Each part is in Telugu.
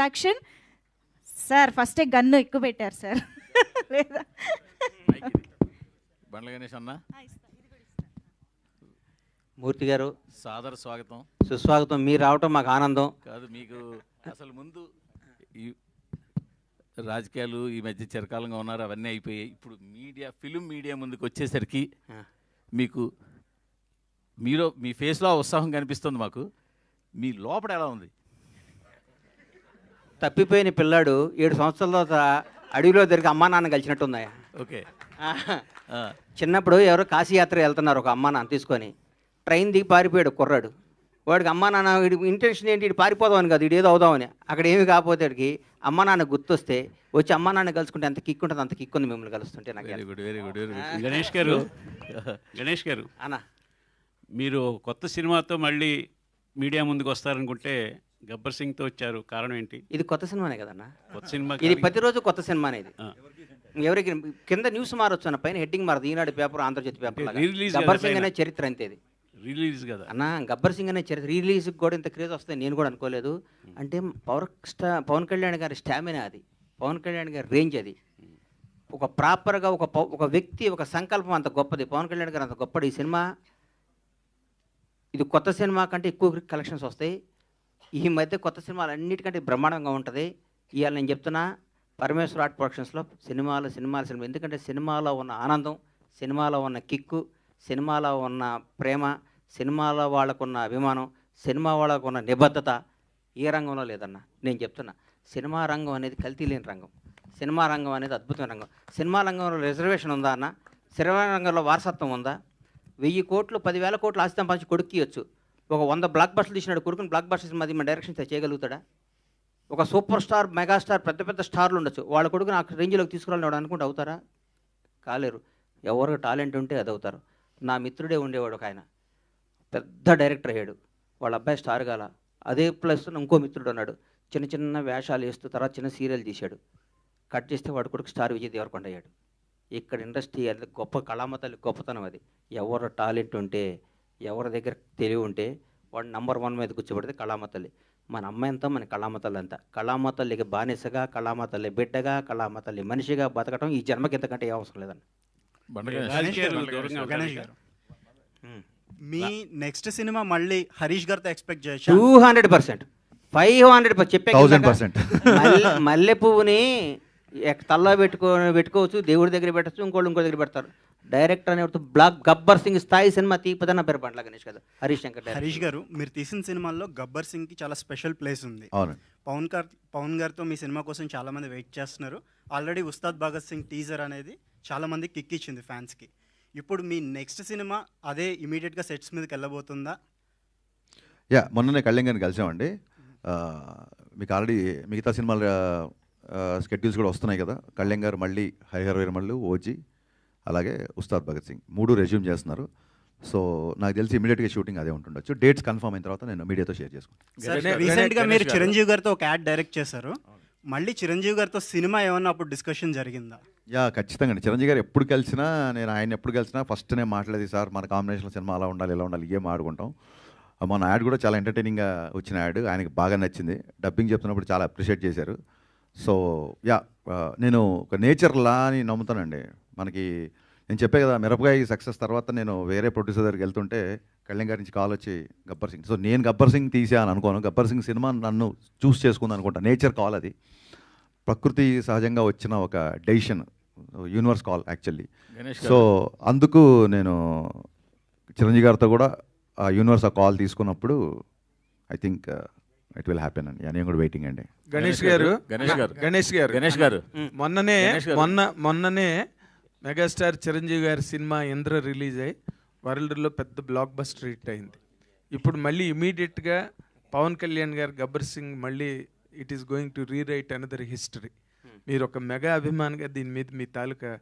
యాక్షన్ సార్ ఫస్టే గన్ను ఎక్కువ పెట్టారు సార్ లేదా బండ్ల గణేష్ అన్న మూర్తి గారు సాదర స్వాగతం. సుస్వాగతం. మీరు రావటం మాకు ఆనందం. కాదు మీకు అసలు ముందు ఈ రాజకీయాలు ఈ మధ్య చిరకాలంగా ఉన్నారు, అవన్నీ అయిపోయాయి. ఇప్పుడు మీడియా ఫిలిం మీడియా ముందుకు వచ్చేసరికి మీకు మీరు మీ ఫేస్లో ఉత్సాహం కనిపిస్తుంది మాకు. మీ లోపల ఎలా ఉంది? తప్పిపోయిన పిల్లాడు 7 సంవత్సరాల తర్వాత అడవిలో దొరికి అమ్మా నాన్న కలిసినట్టుందా? ఓకే. చిన్నప్పుడు ఎవరో కాశీయాత్ర వెళ్తున్నారు, ఒక అమ్మా నాన్న తీసుకొని ట్రైన్ దిగి పారిపోయాడు కుర్రాడు. వాడికి అమ్మా నాన్న వీడి ఇంటెన్షన్ ఏంటి, వీడు పారిపోదామని కాదు, వీడు ఏదో అవుదామని. అక్కడ ఏమి కాకపోతే వాడికి అమ్మా నాన్న గుర్తొస్తే వచ్చి అమ్మా నాన్న కలుసుకుంటే ఎంత కిక్ ఉంటుంది, అంత కిక్ ఉంది మిమ్మల్ని కలుస్తుంటే. నాకు very good very good very good. Ganesh గారు అన్న, మీరు కొత్త సినిమాతో మళ్ళీ మీడియా ముందుకు వస్తారనుకుంటే గబ్బర్ సింగ్తో వచ్చారు, కారణం ఏంటి? ఇది కొత్త సినిమానే కదన్నా. కొత్త సినిమా ఇది ప్రతిరోజు కొత్త సినిమానే. ఇది ఎవరికి కింద న్యూస్ మారొచ్చు అన్న, పైన హెడ్డింగ్ మారదు. ఈనాడు పేపర్, ఆంధ్రజ్యోతి పేపర్. గబ్బర్ సింగ్ అనే చరిత్ర అంతే ఇది. రిలీజ్ కదా అన్న, గబ్బర్ సింగ్ అనే చరిత్ర రిలీజ్కి కూడా ఇంత క్రేజ్ వస్తుంది నేను కూడా అనుకోలేదు. అంటే పవన్ కళ్యాణ్ గారి స్టామినా అది, పవన్ కళ్యాణ్ గారి రేంజ్ అది. ఒక ప్రాపర్గా ఒక వ్యక్తి, ఒక సంకల్పం అంత గొప్పది. పవన్ కళ్యాణ్ గారు అంత గొప్పది. ఈ సినిమా, ఇది కొత్త సినిమా కంటే ఎక్కువ కలెక్షన్స్ వస్తాయి. ఈ మధ్య కొత్త సినిమాలు అన్నిటికంటే బ్రహ్మాండంగా ఉంటుంది. ఇవాళ నేను చెప్తున్నా, పరమేశ్వర ఆర్ట్ ప్రొడక్షన్స్లో సినిమాలు. ఎందుకంటే సినిమాలో ఉన్న ఆనందం, సినిమాలో ఉన్న కిక్కు, సినిమాలో ఉన్న ప్రేమ, సినిమాలో వాళ్ళకున్న అభిమానం, సినిమా వాళ్ళకున్న నిబద్ధత ఏ రంగంలో లేదన్న. నేను చెప్తున్నా, సినిమా రంగం అనేది కల్తీ లేని రంగం. సినిమా రంగం అనేది అద్భుతమైన రంగం. సినిమా రంగంలో రిజర్వేషన్ ఉందా అన్న? సినిమా రంగంలో వారసత్వం ఉందా? 1000 కోట్లు 10,000 కోట్లు ఆస్తి సంపాదించి కొడుకు ఇవ్వచ్చు. ఒక 100 బ్లాక్ బస్టర్లు తీసినాడు కొడుకుని బ్లాక్ బస్టర్స్ మధ్య మన డైరెక్షన్ చేయగలుగుతాడా? ఒక సూపర్ స్టార్, మెగాస్టార్, పెద్ద పెద్ద స్టార్లు ఉండొచ్చు, వాళ్ళ కొడుకుని ఆ రేంజ్లోకి తీసుకురాలని అనుకుంటే అవుతారా? కాలేరు. ఎవరికి టాలెంట్ ఉంటే అది అవుతారు. నా మిత్రుడే ఉండేవాడు ఒక ఆయన, పెద్ద డైరెక్టర్ అయ్యాడు. వాళ్ళ అబ్బాయి స్టార్ గాల. అదే ప్లస్ ఇంకో మిత్రుడు ఉన్నాడు, చిన్న చిన్న వేషాలు వేస్తూ తర్వాత చిన్న సీరియల్ తీశాడు. కట్ చేస్తే వాడు కొడుకు స్టార్ విజయ్ దేవరకొండ అయ్యాడు. ఇక్కడ ఇండస్ట్రీ అది గొప్ప కళామతల్లి గొప్పతనం అది. ఎవరు టాలెంట్ ఉంటే, ఎవరి దగ్గర తెలివి ఉంటే వాడు నంబర్ 1 మీద కూర్చోబెడితే కళామతల్లి. మన అమ్మాయి అంతా మన కళామతల్లి అంతా. కళామతల్లికి బానిసగా, కళామతల్లి బిడ్డగా, కళామతల్లి మనిషిగా బతకటం ఈ జన్మకి ఎంతకంటే ఏ అవసరం లేదన్న. గణేష్ గారు, మీ నెక్స్ట్ సినిమా మళ్ళీ హరీష్ గారితో ఎక్స్పెక్ట్ చేయొచ్చు? 200%, 500% చెప్పే 1000%. మల్లె పువ్వుని తల్లో పెట్టుకోవచ్చు, దేవుడి దగ్గర పెట్టచ్చు, ఇంకో దగ్గర పెడతారు. డైరెక్టర్ అనే గబ్బర్ సింగ్ స్థాయి సినిమా తీపదన్న పేరు బండ్ల గణేష్ కదా, హరీష్ శంకర్. హరీష్ గారు, మీరు తీసిన సినిమాల్లో గబ్బర్ సింగ్కి చాలా స్పెషల్ ప్లేస్ ఉంది. పవన్ గారితో మీ సినిమా కోసం చాలామంది వెయిట్ చేస్తున్నారు. ఆల్రెడీ ఉస్తాద్ భగత్ సింగ్ టీజర్ అనేది చాలామంది కిక్ ఇచ్చింది ఫ్యాన్స్కి. ఇప్పుడు మీ నెక్స్ట్ సినిమా అదే ఇమీడియట్గా సెట్స్ మీదకి వెళ్ళబోతుందా? మొన్ననే కళ్యాణ్ గారిని కలిసామండి. మీకు ఆల్రెడీ మిగతా సినిమాల స్కెడ్యూల్స్ కూడా వస్తున్నాయి కదా. కళ్యాణ్ గారు మళ్ళీ హరిహర వీరమల్లు, ఓజీ, అలాగే ఉస్తాద్ భగత్ సింగ్ 3 రెజ్యూమ్ చేస్తున్నారు. సో నాకు తెలిసి ఇమీడియట్గా షూటింగ్ అదే ఉంటుండొచ్చు. డేట్స్ కన్ఫర్మ్ అయిన తర్వాత నేను మీడియాతో షేర్ చేసుకుంటాను. రీసెంట్గా మీరు చిరంజీవి గారితో ఒక యాడ్ డైరెక్ట్ చేశారు. మళ్ళీ చిరంజీవి గారితో సినిమా ఏమన్నా అప్పుడు డిస్కషన్ జరిగిందా? ఖచ్చితంగా అండి. చిరంజీవి గారు ఎప్పుడు కలిసినా, నేను ఆయన ఎప్పుడు కలిసినా ఫస్ట్ నేను మాట్లాడేది, సార్ మన కాంబినేషన్ సినిమా అలా ఉండాలి, ఇలా ఉండాలి, ఏం ఆడుకుంటాం. మన యాడ్ కూడా చాలా ఎంటర్టైనింగ్గా వచ్చిన యాడ్, ఆయనకి బాగా నచ్చింది. డబ్బింగ్ చెప్తున్నప్పుడు చాలా అప్రిషియేట్ చేశారు. సో నేను ఒక నేచర్లా అని నమ్ముతానండి. మనకి నేను చెప్పే కదా, మిరపకాయ సక్సెస్ తర్వాత నేను వేరే ప్రొడ్యూసర్ దగ్గరికి వెళ్తుంటే కళ్యాణ్ గారి నుంచి కాల్ వచ్చి గబ్బర్ సింగ్. సో నేను గబ్బర్ సింగ్ తీసాను అనుకోను, గబ్బర్ సింగ్ సినిమా నన్ను చూస్ చేసుకుంది అనుకుంటా. నేచర్ కాల్ అది, ప్రకృతి సహజంగా వచ్చిన ఒక decision, universe call actually. So అందుకు నేను చిరంజీవి గారితో కూడా ఆ యూనివర్స్ ఆ కాల్ తీసుకున్నప్పుడు I think it will happen అండి. నేను కూడా వెయిటింగ్ అండి. గణేష్ గారు మొన్ననే మెగాస్టార్ చిరంజీవి గారి సినిమా ఇంద్ర రిలీజ్ అయ్యి వరల్డ్లో పెద్ద బ్లాక్ బస్టర్ హిట్ అయింది. ఇప్పుడు మళ్ళీ ఇమీడియట్గా పవన్ కళ్యాణ్ గారు గబ్బర్ సింగ్ మళ్ళీ it is going to rewrite another history. మీరు ఒక మెగా అభిమానిగా దీని మీద మీ తాలూకా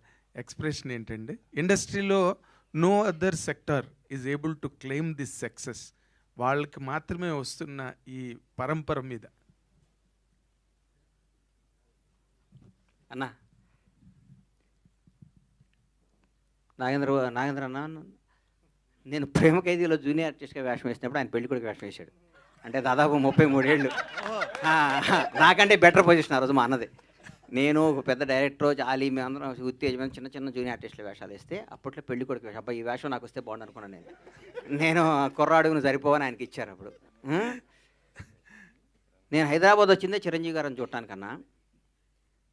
ఎక్స్ప్రెషన్ ఏంటండి? ఇండస్ట్రీలో no other sector is able to claim this success. వాళ్ళకి మాత్రమే వస్తున్న ఈ పరంపర మీద. అన్న నాగేంద్ర అన్న, నేను ప్రేమ ఖైదీలో జూనియర్ ఆర్టిస్ట్గా వేషం వేసినప్పుడు ఆయన పెళ్లి కొడుకు వేషం వేశాడు. అంటే దాదాపు 33 ఏళ్ళు. నాకంటే బెటర్ పొజిషన్ ఆ రోజు మా అన్నది. నేను ఒక పెద్ద డైరెక్టర్ జాలి మేమందరం ఉత్తేజమైన చిన్న చిన్న జూనియర్ ఆర్టిస్టుల వేషాలు వేస్తే అప్పట్లో పెళ్లి కొడుకు వేషం. అబ్బాయి ఈ వేషం నాకు వస్తే బాగుండు అనుకున్నాను నేను కుర్రాడుగును సరిపోవని ఆయనకి ఇచ్చారు అప్పుడు. నేను హైదరాబాద్ వచ్చిందే చిరంజీవి గారిని చూడటానికన్నా.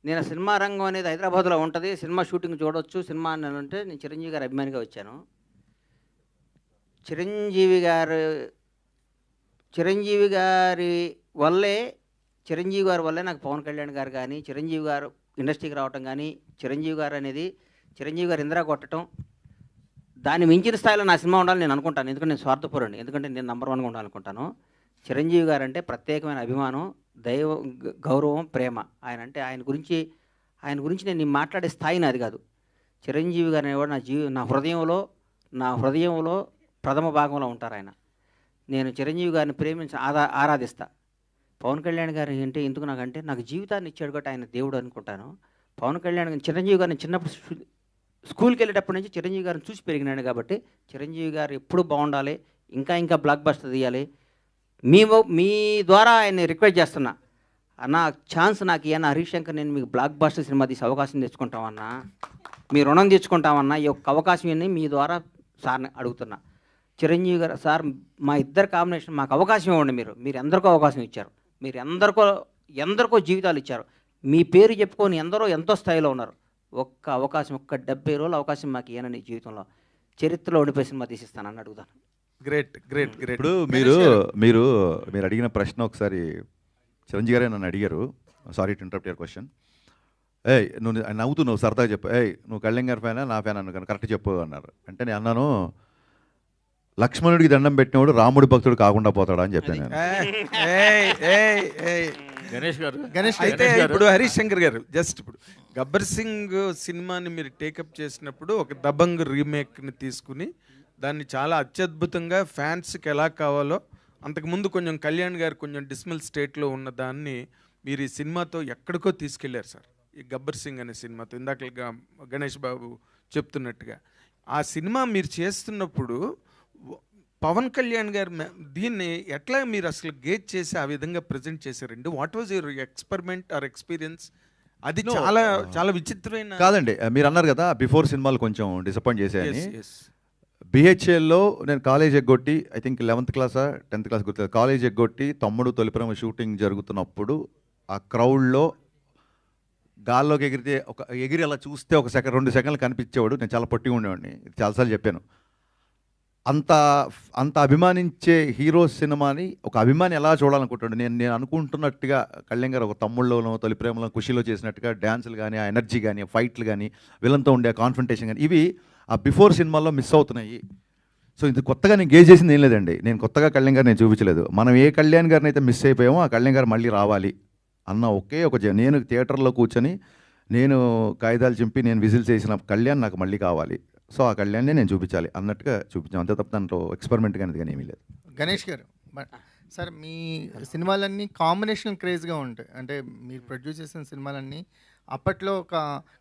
నేను సినిమా రంగం అనేది హైదరాబాద్లో ఉంటుంది, సినిమా షూటింగ్ చూడవచ్చు, సినిమా అని అంటే నేను చిరంజీవి గారి అభిమానిగా వచ్చాను. చిరంజీవి గారి వల్లే నాకు పవన్ కళ్యాణ్ గారు కానీ, చిరంజీవి గారు ఇండస్ట్రీకి రావటం కానీ, చిరంజీవి గారు ఇందిరా కొట్టడం, దాన్ని మించిన స్థాయిలో నా సినిమా ఉండాలని నేను అనుకుంటాను. ఎందుకంటే నేను స్వార్థపరుడిని, ఎందుకంటే నేను నంబర్ 1గా ఉండాలనుకుంటాను. చిరంజీవి గారు అంటే ప్రత్యేకమైన అభిమానం, గౌరవం, ప్రేమ. ఆయన గురించి నేను మాట్లాడే స్థాయి నాది కాదు. చిరంజీవి గారు అనేవాడు నా హృదయంలో ప్రథమ భాగంలో ఉంటారు ఆయన. నేను చిరంజీవి గారిని ఆరాధిస్తా. పవన్ కళ్యాణ్ గారు అంటే ఎందుకు నాకు జీవితాన్ని ఇచ్చాడు కాబట్టి ఆయన దేవుడు అనుకుంటాను. పవన్ కళ్యాణ్ చిరంజీవి గారిని చిన్నప్పుడు స్కూల్కి వెళ్ళేటప్పటి నుంచి చిరంజీవి గారిని చూసి పెరిగినాడు కాబట్టి చిరంజీవి గారు ఎప్పుడు బాగుండాలి, ఇంకా బ్లాక్ బస్టర్ తీయాలి. మీ ద్వారా ఆయన్ని రిక్వెస్ట్ చేస్తున్నా, అన్న ఛాన్స్ నాకు ఇవ్వన్న హరీష్ శంకర్, నేను మీకు బ్లాక్ బస్టర్ సినిమా తీసి అవకాశం తెచ్చుకుంటామన్నా, మీ రుణం తెచ్చుకుంటామన్నా, ఈ యొక్క అవకాశం ఇవ్వని మీ ద్వారా సార్ని అడుగుతున్నా. చిరంజీవి గారు సార్ మా ఇద్దరు కాంబినేషన్ మాకు అవకాశం ఇవ్వండి. మీరు ఎందరికో అవకాశం ఇచ్చారు, మీరు ఎందరికో జీవితాలు ఇచ్చారు, మీ పేరు చెప్పుకొని ఎంతో స్థాయిలో ఉన్నారు. ఒక్క 70 రోజుల అవకాశం మాకు ఇవ్వనని జీవితంలో చరిత్రలో ఉండిపోయి సినిమా తీసిస్తానని అడుగుతాను. గ్రేట్. ఇప్పుడు మీరు అడిగిన ప్రశ్న ఒకసారి చిరంజీవి గారే నన్ను అడిగారు. Sorry to interrupt your question. నువ్వు సరదాగా చెప్పు, నువ్వు కళ్యాణ్ గారి ఫ్యానా నా ఫ్యాన్ అన్నాను, కరెక్ట్ చెప్పు అన్నారు. అంటే నేను అన్నాను, లక్ష్మణుడికి దండం పెట్టినవాడు రాముడి భక్తుడు కాకుండా పోతాడా అని చెప్పాను నేను. గణేష్ అయితే ఇప్పుడు హరీష్ శంకర్ గారు ఇప్పుడు గబ్బర్ సింగ్ సినిమాని మీరు టేకప్ చేసినప్పుడు ఒక దబంగ్ రీమేక్ని తీసుకుని దాన్ని చాలా అత్యద్భుతంగా ఫ్యాన్స్కి ఎలా కావాలో, అంతకుముందు కొంచెం కళ్యాణ్ గారు కొంచెం డిస్మల్ స్టేట్లో ఉన్న దాన్ని మీరు ఈ సినిమాతో ఎక్కడికో తీసుకెళ్లారు సార్. ఈ గబ్బర్ సింగ్ అనే సినిమాతో ఇందాక గణేష్ బాబు చెప్తున్నట్టుగా ఆ సినిమా మీరు చేస్తున్నప్పుడు పవన్ కళ్యాణ్ గారు దీన్ని ఎట్లా మీరు అసలు గేజ్ చేసి ఆ విధంగా ప్రజెంట్ చేశారండి? What was your experiment are experience? అది చాలా విచిత్రమైన. కాదండి, మీరు అన్నారు కదా బిఫోర్ సినిమాలు కొంచెం డిసప్పాయింట్ చేశాయని. బిహెచ్ఎల్లో నేను కాలేజ్ ఎగ్గొట్టి, ఐ థింక్ 11th క్లాసా 10th క్లాస్ గుర్తు, కాలేజ్ ఎగ్గొట్టి తమ్ముడు తొలిప్రేమ షూటింగ్ జరుగుతున్నప్పుడు ఆ క్రౌడ్లో గాల్లోకి ఎగిరి అలా చూస్తే 2 సెకండ్లు కనిపించేవాడు. నేను చాలా పొట్టిగా ఉండేవాడిని, చాలాసార్లు చెప్పాను. అంత అభిమానించే హీరో సినిమాని ఒక అభిమాని ఎలా చూడాలనుకుంటాడు? నేను అనుకుంటున్నట్టుగా కళ్యాణ్ గారు ఒక తమ్ముళ్ళలోనో తొలిప్రేమలో ఖుషీలో చేసినట్టుగా డ్యాన్సులు కానీ, ఆ ఎనర్జీ కానీ, ఫైట్లు కానీ, విలన్తో ఉండే కాన్ఫ్రంటేషన్ కానీ, ఇవి ఆ బిఫోర్ సినిమాల్లో మిస్ అవుతున్నాయి. సో ఇది కొత్తగా నేను గేజ్ చేసింది ఏం లేదండి. నేను కొత్తగా కళ్యాణ్ గారు నేను చూపించలేదు. మనం ఏ కళ్యాణ్ గారిని అయితే మిస్ అయిపోయామో ఆ కళ్యాణ్ గారు మళ్ళీ రావాలి అన్న నేను థియేటర్లో కూర్చొని నేను కాగితాలు చింపి నేను విజిల్స్ చేసిన కళ్యాణ్ నాకు మళ్ళీ కావాలి. సో ఆ కళ్యాణ్నే నేను చూపించాలి అన్నట్టుగా చూపించాం, అంతే తప్ప దాంట్లో ఎక్స్పెరిమెంట్ కానీ ఏమీ లేదు. గణేష్ గారు సార్, మీ సినిమాలన్నీ కాంబినేషన్ క్రేజ్గా ఉంటాయి. అంటే మీరు ప్రొడ్యూస్ చేసిన సినిమాలన్నీ అప్పట్లో ఒక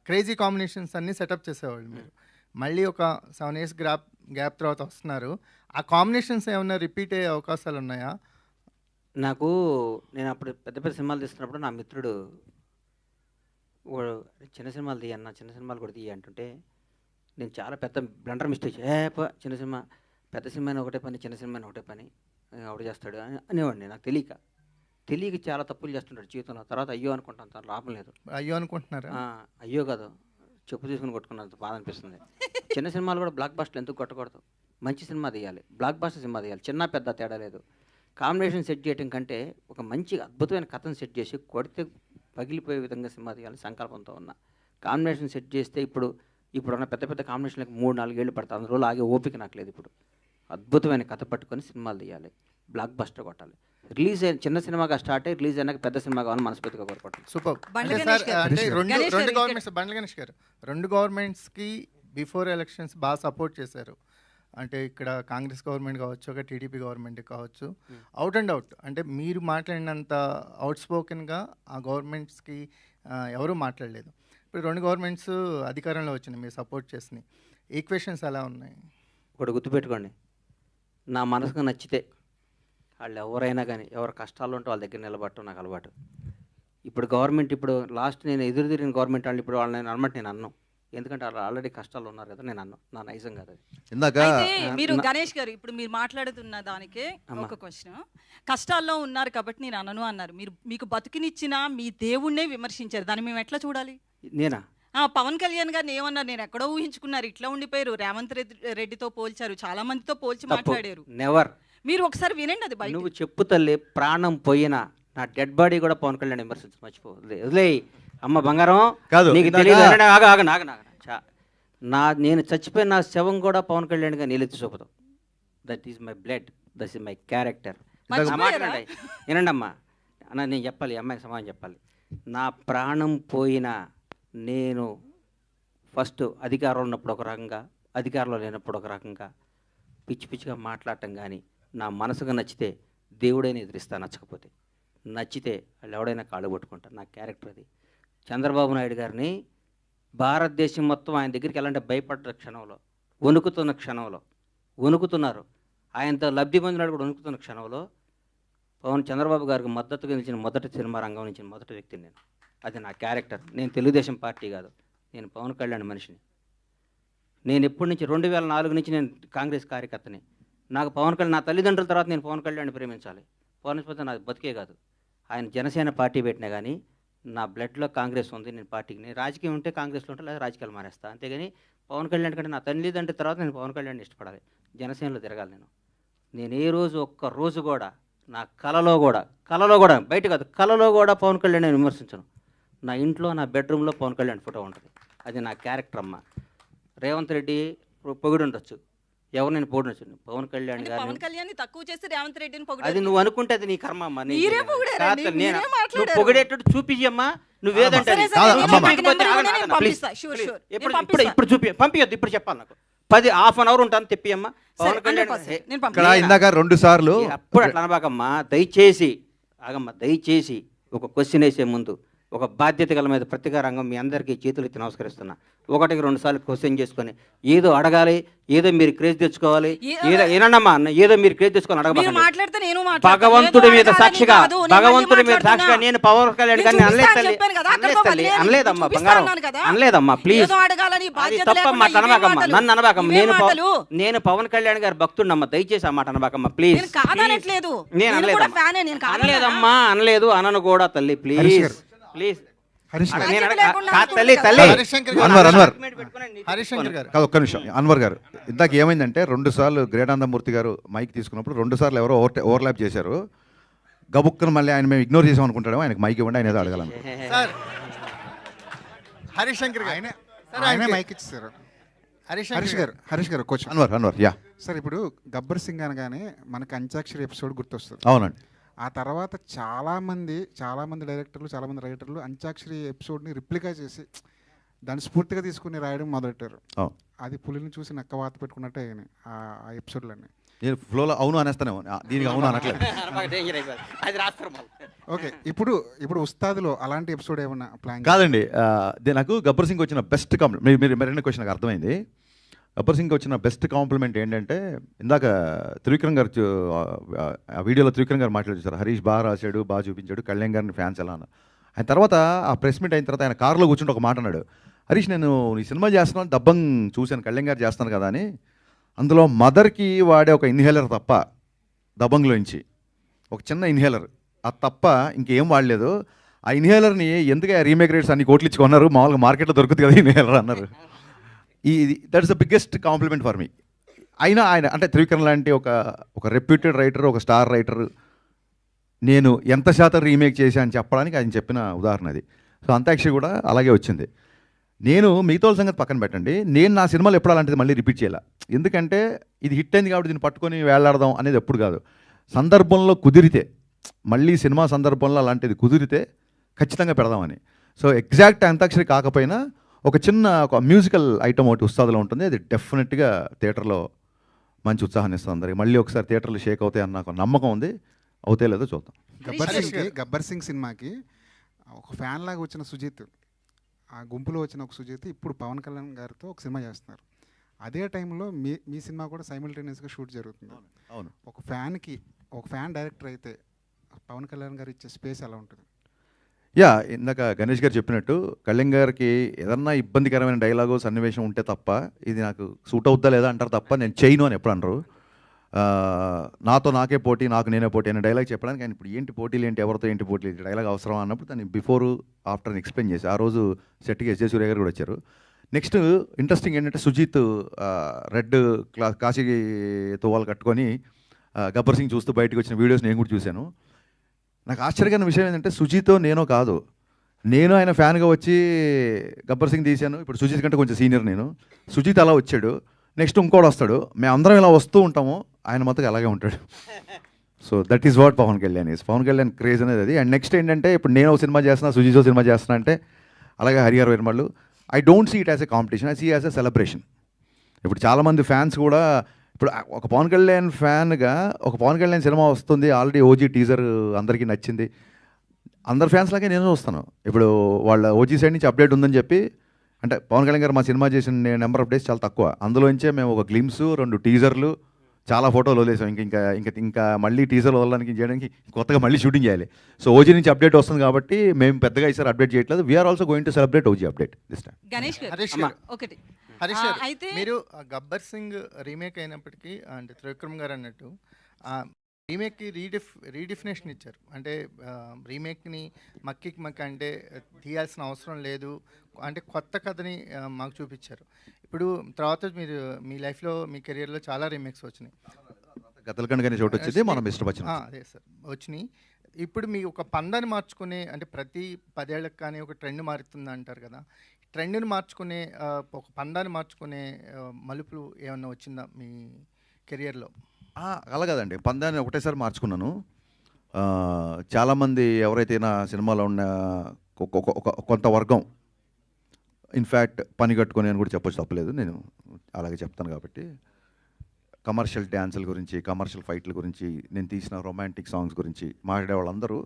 క్రేజీ కాంబినేషన్స్ అన్నీ సెటప్ చేసేవాళ్ళు. మీరు మళ్ళీ ఒక 7 years గ్యాప్ తర్వాత వస్తున్నారు. ఆ కాంబినేషన్స్ ఏమన్నా రిపీట్ అయ్యే అవకాశాలు ఉన్నాయా? నేను అప్పుడు పెద్ద సినిమాలు తీస్తున్నప్పుడు నా మిత్రుడు చిన్న సినిమాలు తీయన్న, చిన్న సినిమాలు కూడా తీయ అంటుంటే నేను చాలా పెద్ద బ్లండర్ మిస్టేక్, చిన్న సినిమా పెద్ద సినిమా ఒకటే పని, చిన్న సినిమా ఒకటే పని ఆవిడ చేస్తాడు అనేవాడిని. నాకు తెలియక చాలా తప్పులు చేస్తుంటాడు జీవితంలో. తర్వాత అయ్యో అనుకుంటాను, తను లాభం లేదు. అయ్యో అనుకుంటున్నారా? అయ్యో కాదు, చెప్పు తీసుకుని కొట్టుకున్నంత బాధ అనిపిస్తుంది. చిన్న సినిమాలు కూడా బ్లాక్ బస్టర్ ఎందుకు కొట్టకూడదు? మంచి సినిమా తీయాలి, బ్లాక్ బస్టర్ సినిమా తీయాలి, చిన్న పెద్ద తేడా లేదు. కాంబినేషన్ సెట్ చేయడం కంటే ఒక మంచి అద్భుతమైన కథను సెట్ చేసి కొడితే పగిలిపోయే విధంగా సినిమా తీయాలని సంకల్పంతో ఉన్నా. కాంబినేషన్ సెట్ చేస్తే ఇప్పుడున్న పెద్ద కాంబినేషన్లకు 3-4 ఏళ్ళు పడతాయి. అందులో ఆగే ఓపిక నాకు లేదు. ఇప్పుడు అద్భుతమైన కథ పట్టుకొని సినిమాలు తీయాలి, బ్లాక్ బస్టర్ కొట్టాలి. రిలీజ్ అయిన చిన్న సినిమాగా స్టార్ట్ అయ్యి రిలీజ్ అయినాక పెద్ద సినిమా కావాలని మనస్ఫూర్తిగా కోరుకుంటాను. సూపర్. రెండు గవర్నమెంట్స్కి బిఫోర్ ఎలక్షన్స్ బాగా సపోర్ట్ చేశారు. అంటే ఇక్కడ కాంగ్రెస్ గవర్నమెంట్ కావచ్చు, ఒక టీడీపీ గవర్నమెంట్ కావచ్చు, అవుట్ అండ్ అవుట్ అంటే మీరు మాట్లాడినంత అవుట్ స్పోకెన్గా ఆ గవర్నమెంట్స్కి ఎవరూ మాట్లాడలేదు. ఇప్పుడు 2 గవర్నమెంట్స్ అధికారంలో వచ్చినాయి, మీరు సపోర్ట్ చేసినాయి. ఈక్వేషన్స్ ఎలా ఉన్నాయి? ఒకటి గుర్తుపెట్టుకోండి, నా మనసుకు నచ్చితే వాళ్ళు ఎవరైనా కానీ ఎవరు కష్టాలు ఉంటే వాళ్ళ దగ్గర నిలబడటం నాకు అలవాటు. ఇప్పుడు గవర్నమెంట్ ఇప్పుడు లాస్ట్ నేను ఎదురు తిరిగిన గవర్నమెంట్ వాళ్ళు ఇప్పుడు వాళ్ళని అనమాట నేను అన్నాను. ఎందుకంటే వాళ్ళు ఆల్రెడీ కష్టాలు ఉన్నారు కదా, నేను అన్నాను. నా నైజం కాదు అది. ఇందాక అయితే మీరు గణేష్ గారు ఇప్పుడు మీరు మాట్లాడుతున్న దానికే ఒక క్వశ్చన్. కష్టాల్లో ఉన్నారు కాబట్టి నేను అనను అన్నారు. మీరు మీకు బతుకునిచ్చిన మీ దేవుణ్ణే విమర్శించారు. దాన్ని మేము ఎట్లా చూడాలి? నేనా? పవన్ కళ్యాణ్ గారిని ఏమన్నారు? నేను ఎక్కడో ఊహించుకున్నారు, ఇట్లా ఉండిపోయారు. రేవంత్ రెడ్డితో పోల్చారు, చాలా మందితో పోల్చి మాట్లాడారు. నెవర్. మీరు ఒకసారి వినండి అది బయట. నువ్వు చెప్పు తల్లి, ప్రాణం పోయినా నా డెడ్ బాడీ కూడా పవన్ కళ్యాణ్ విమర్శించు, మర్చిపో. వదిలే అమ్మ బంగారం, కాదు నీకు తెలియదు. నేను చచ్చిపోయిన నా శవం కూడా పవన్ కళ్యాణ్గా నీళ్ళెత్తి చూపుతాం. That is my blood, that is my character. వినండి అమ్మా, అన్న నేను చెప్పాలి, అమ్మాయికి సమాధానం చెప్పాలి. నా ప్రాణం పోయినా నేను ఫస్ట్ అధికారంలో ఉన్నప్పుడు ఒక రకంగా, అధికారంలో లేనప్పుడు ఒక రకంగా పిచ్చి పిచ్చిగా మాట్లాడటం కానీ, నా మనసుగా నచ్చితే దేవుడైనా ఎదిరిస్తా, నచ్చకపోతే నచ్చితే వాళ్ళు ఎవడైనా కాళ్ళు పట్టుకుంటారు. నా క్యారెక్టర్ అది. చంద్రబాబు నాయుడు గారిని భారతదేశం మొత్తం ఆయన దగ్గరికి వెళ్ళాలంటే భయపడ్డ క్షణంలో, వణుకుతున్న క్షణంలో, వణుకుతున్నారు. ఆయనతో లబ్ధి పొందినాడు కూడా వణుకుతున్న క్షణంలో చంద్రబాబు గారికి మద్దతుగా నిలిచిన మొదటి సినిమా రంగం నుంచి మొదటి వ్యక్తిని నేను. అది నా క్యారెక్టర్. నేను తెలుగుదేశం పార్టీ కాదు, నేను పవన్ కళ్యాణ్ మనిషిని. నేను ఎప్పటి నుంచి 2004 నుంచి నేను కాంగ్రెస్ కార్యకర్తని. నాకు పవన్ కళ్యాణ్, నా తల్లిదండ్రుల తర్వాత నేను పవన్ కళ్యాణ్ ప్రేమించాలి. పవన్ నాది బతికే కాదు. ఆయన జనసేన పార్టీ పెట్టినా కానీ నా బ్లడ్లో కాంగ్రెస్ ఉంది. నేను పార్టీకి, నేను రాజకీయం ఉంటే కాంగ్రెస్లో ఉంటే లేదా రాజకీయాలు మానేస్తా. అంతేగాని పవన్ కళ్యాణ్ కంటే నా తల్లిదండ్రుల తర్వాత నేను పవన్ కళ్యాణ్ ఇష్టపడాలి, జనసేనలో తిరగాలి. నేను ఏ రోజు ఒక్క రోజు కూడా నా కలలో కూడా బయట కాదు, కలలో కూడా పవన్ కళ్యాణ్ నేను విమర్శించను. నా ఇంట్లో నా బెడ్రూమ్లో పవన్ కళ్యాణ్ ఫోటో ఉంటుంది. అది నా క్యారెక్టర్ అమ్మ. రేవంత్ రెడ్డి పొగిడి ఉండొచ్చు, ఎవరు నేను పొగిడొచ్చు. పవన్ కళ్యాణ్ గారిని, పవన్ కళ్యాణ్ తక్కువ చేసి రేవంత్ రెడ్డిని పొగిడారు. అది నువ్వు అనుకుంటే అది నీ కర్మ అమ్మ. మీరే పొగిడారండి, మీరే మాట్లాడారు. నువ్వు పొగిడేటట్టు చూపించమ్మా. నువ్వేదంటే ఇప్పుడు చూపి పంపించొద్దు. ఇప్పుడు చెప్పాలి నాకు 10 హాఫ్ ఉంటాను తెప్పియమ్మా. పవన్ కళ్యాణ్ ఇక్కడ ఇందాక 2 సార్లు అప్పుడు అట్లా అనబాకమ్మా. దయచేసి ఆగమ్మా, దయచేసి ఒక క్వశ్చన్ వేసే ముందు ఒక బాధ్యత గల మీద ప్రతిగా రంగం మీ అందరికీ చేతులు ఎత్తి నమస్కరిస్తున్నా. 1-2 సార్లు క్వశ్చన్ చేసుకొని ఏదో అడగాలి, ఏదో మీరు క్రేజ్ తెచ్చుకోవాలి, ఏదో ఏనమ్మా ఏదో మీరు క్రేజ్ తెచ్చుకొని అడగబాకండి. భగవంతుడి మీద సాక్షిగా నేను పవన్ కళ్యాణ్ గారిని అనలేదమ్మా బంగారం, అనలేదమ్మా. ప్లీజ్ అది తప్పమ్మా, అనబాకమ్మా, నన్ను అనబాకమ్మా. నేను పవన్ కళ్యాణ్ గారి భక్తుడినమ్మా, దయచేసి ఆ మాట అనబాకమ్మా ప్లీజ్. నేను అనలేదమ్మా, అనలేదు, అనను కూడా తల్లి. ప్లీజ్ ప్లీజ్ ఒక్క నిమిషం. అన్వర్ గారు, ఇందాక ఏమైందంటే 2 సార్లు గ్రేటానందమూర్తి గారు మైక్ తీసుకున్నప్పుడు 2 సార్లు ఎవరో ఓవర్లాప్ చేశారు. గబుక్కను మళ్ళీ ఆయన మేము ఇగ్నోర్ చేసాం అనుకుంటాడు. ఆయనకు మైక్ ఇవ్వండి, ఆయన ఏదో అడగాలను. హరీష్ గారు కోచ్ అన్వర్ యా సార్. ఇప్పుడు గబ్బర్ సింగ్ అనగానే మనకి అంత్యాక్షరి ఎపిసోడ్ గుర్తొస్తుంది. అవునండి. ఆ తర్వాత చాలామంది డైరెక్టర్లు, చాలామంది రైటర్లు అంత్యాక్షరి ఎపిసోడ్ని రిప్లికా చేసి దాన్ని స్ఫూర్తిగా తీసుకుని రాయడం మొదలెట్టారు. అది పులిని చూసి నక్క వాత పెట్టుకున్నట్టే ఆ ఎపిసోడ్లన్నీ. నేను ఫ్లోలో అవును అనేస్తానేమో, దీనికి అవును అనట్లేదు. ఓకే, ఇప్పుడు ఉస్తాద్లో అలాంటి ఎపిసోడ్ ఏమన్నా ప్లాన్? కాదండి, నాకు గబ్బర్ సింగ్ వచ్చిన బెస్ట్ కాంప్లిమెంట్, మీరు మరిన్ని క్వశ్చన్ నాకు అర్థమైంది. గబ్బర్ సింగ్ వచ్చిన బెస్ట్ కాంప్లిమెంట్ ఏంటంటే, ఇందాక త్రివిక్రమ్ గారు ఆ వీడియోలో త్రివిక్రమ్ గారు మాట్లాడారు, హరీష్ బాగా రాశాడు, బాగా చూపించాడు, కళ్యాణ్ గారిని ఫ్యాన్స్ ఎలా అన్న. ఆయన తర్వాత ఆ ప్రెస్ మీట్ అయిన తర్వాత ఆయన కారులో కూర్చుంటే ఒక మాట అన్నాడు, హరీష్ నేను ఈ సినిమా చేస్తున్నాను, దబ్బంగ్ చూశాను, కళ్యాణ్ గారు చేస్తాను కదా అని. అందులో మదర్కి వాడే ఒక ఇన్హేలర్ తప్ప, దబంగ్లోంచి ఒక చిన్న ఇన్హేలర్, అది తప్ప ఇంకేం వాడలేదు. ఆ ఇన్హేలర్ని ఎందుకు రీమేక్ రేట్స్ అన్ని కోట్లు ఇచ్చుకున్నారు, మామూలుగా మార్కెట్లో దొరుకుతుంది కదా ఇన్హేలర్ అన్నారు. That is the biggest compliment for me. అయినా ఆయన అంటే త్రివిక్రమ్ లాంటి ఒక రెప్యూటెడ్ రైటర్, ఒక స్టార్ రైటర్, నేను ఎంత శాతం రీమేక్ చేశా అని చెప్పడానికి ఆయన చెప్పిన ఉదాహరణ అది. సో అంత్యాక్షరి కూడా అలాగే వచ్చింది. నేను మిగతా సంగతి పక్కన పెట్టండి, నేను నా సినిమాలో ఎప్పుడు అలాంటిది మళ్ళీ రిపీట్ చేయాలి. ఎందుకంటే ఇది హిట్ అయింది కాబట్టి దీన్ని పట్టుకొని వేలాడదాం అనేది ఎప్పుడు కాదు. సందర్భంలో కుదిరితే, మళ్ళీ సినిమా సందర్భంలో అలాంటిది కుదిరితే ఖచ్చితంగా పెడదామని. సో ఎగ్జాక్ట్ అంత్యాక్షరి కాకపోయినా ఒక మ్యూజికల్ ఐటమ్ ఒకటి ఉస్తాదులో ఉంటుంది. అది డెఫినెట్గా థియేటర్లో మంచి ఉత్సాహాన్ని ఇస్తుంది అందరికి. మళ్ళీ ఒకసారి థియేటర్లు షేక్ అవుతాయి అన్న నాకు నమ్మకం ఉంది. అవుతాయి లేదో చూద్దాం. గబ్బర్ సింగ్ సినిమాకి ఒక ఫ్యాన్ లాగా వచ్చిన సుజిత్, ఆ గుంపులో వచ్చిన ఒక సుజిత్ ఇప్పుడు పవన్ కళ్యాణ్ గారితో ఒక సినిమా చేస్తున్నారు. అదే టైంలో మీ సినిమా కూడా సైమల్టేనియస్గా షూట్ జరుగుతుంది. అవును. ఒక ఫ్యాన్కి ఒక ఫ్యాన్ డైరెక్టర్ అయితే పవన్ కళ్యాణ్ గారు ఇచ్చే స్పేస్ ఎలా ఉంటుంది? యా, ఇందాక గణేష్ గారు చెప్పినట్టు కళ్యాణ్ గారికి ఏదన్నా ఇబ్బందికరమైన డైలాగు సన్నివేశం ఉంటే తప్ప ఇది నాకు సూట్ అవుద్దా లేదా అంటారు తప్ప నేను చేయను అని ఎప్పుడు అనరు. నాతో నాకే పోటీ, నాకు నేనే పోటీ అనే డైలాగ్ చెప్పడానికి ఆయన ఇప్పుడు ఏంటి పోటీలు ఏంటి, ఎవరితో ఏంటి పోటీలు ఏంటి, డైలాగ్ అవసరం అన్నప్పుడు దాన్ని బిఫోర్ ఆఫ్టర్ అని ఎక్స్ప్లెయిన్ చేసి ఆ రోజు సెట్కి ఎస్ జే సూర్య గారు కూడా వచ్చారు. నెక్స్ట్ ఇంట్రెస్టింగ్ ఏంటంటే సుజిత్ రెడ్ కాశీ తువ్వాలు కట్టుకొని గబ్బర్ సింగ్ చూస్తూ బయటకు వచ్చిన వీడియోస్ నేను కూడా చూశాను. నాకు ఆశ్చర్యకరమైన విషయం ఏంటంటే సుజితో నేనో కాదు, నేను ఆయన ఫ్యాన్గా వచ్చి గబ్బర్ సింగ్ తీశాను. ఇప్పుడు సుజిత్ కంటే కొంచెం సీనియర్ నేను. సుజిత్ అలా వచ్చాడు, నెక్స్ట్ ఇంకోటి వస్తాడు, మేమందరం ఇలా వస్తూ ఉంటాము, ఆయన మొత్తం అలాగే ఉంటాడు. So that is what Pawan Kalyan is. Pawan Kalyan craze అనేది అది. అండ్ నెక్స్ట్ ఏంటంటే ఇప్పుడు నేను ఒక సినిమా చేస్తున్నా, సుజితో సినిమా చేస్తున్నా అంటే, అలాగే Harihara Veeramallu, I don't see it as a competition, I see as a celebration. ఇప్పుడు చాలామంది ఫ్యాన్స్ కూడా ఇప్పుడు ఒక పవన్ కళ్యాణ్ ఫ్యాన్గా ఒక పవన్ కళ్యాణ్ సినిమా వస్తుంది, ఆల్రెడీ ఓజీ టీజర్ అందరికీ నచ్చింది, అందరు ఫ్యాన్స్ లాగే నేను చూస్తాను. ఇప్పుడు వాళ్ళ ఓజీ సైడ్ నుంచి అప్డేట్ ఉందని చెప్పి, అంటే పవన్ కళ్యాణ్ గారు మా సినిమా చేసిన నెంబర్ ఆఫ్ డేస్ చాలా తక్కువ, అందులోంచే మేము ఒక గ్లిమ్స్, 2 టీజర్లు, చాలా ఫోటోలు వదిలేసాం. ఇంకా మళ్ళీ టీజర్లు వదలడానికి చేయడానికి కొత్తగా మళ్ళీ షూటింగ్ చేయాలి. సో ఓజీ నుంచి అప్డేట్ వస్తుంది కాబట్టి మేము పెద్దగా ఈసారి అప్డేట్ చేయట్లేదు. We're also going to celebrate OG update this time. Ganesh Harish గారు గారు, ఒకటి హరీష్ గారు, అయితే మీరు గబ్బర్ సింగ్ రీమేక్ అయినప్పటికీ అంటే త్రివిక్రమ్ గారు అన్నట్టు రీమేక్కి రీడిఫినేషన్ ఇచ్చారు. అంటే రీమేక్ని మక్కికి మక్కి అంటే తీయాల్సిన అవసరం లేదు, అంటే కొత్త కథని మాకు చూపించారు. ఇప్పుడు తర్వాత మీరు మీ లైఫ్లో మీ కెరియర్లో చాలా రీమేక్స్ వచ్చినాయి. గతలకండ కానీ చోటు వచ్చింది, మనం ఇష్టపచ్చిన అదే సార్ వచ్చినాయి. ఇప్పుడు మీ ఒక పందాన్ని మార్చుకునే, అంటే ప్రతి 10 ఏళ్ళకి కానీ ఒక ట్రెండ్ మారుతుంది అంటారు కదా, ట్రెండ్ని మార్చుకునే ఒక పందాన్ని మార్చుకునే మలుపులు ఏమన్నా వచ్చిందా మీ కెరియర్లో? అలా కదండి, పందాన్ని ఒకటేసారి మార్చుకున్నాను. చాలామంది ఎవరైతే నా సినిమాలో ఉన్న కొంత వర్గం, ఇన్ఫ్యాక్ట్ పని కట్టుకొని అని కూడా చెప్పొచ్చు, తప్పలేదు, నేను అలాగే చెప్తాను కాబట్టి, కమర్షియల్ డ్యాన్సుల గురించి, కమర్షియల్ ఫైట్ల గురించి, నేను తీసిన రొమాంటిక్ సాంగ్స్ గురించి మాట్లాడే వాళ్ళందరూ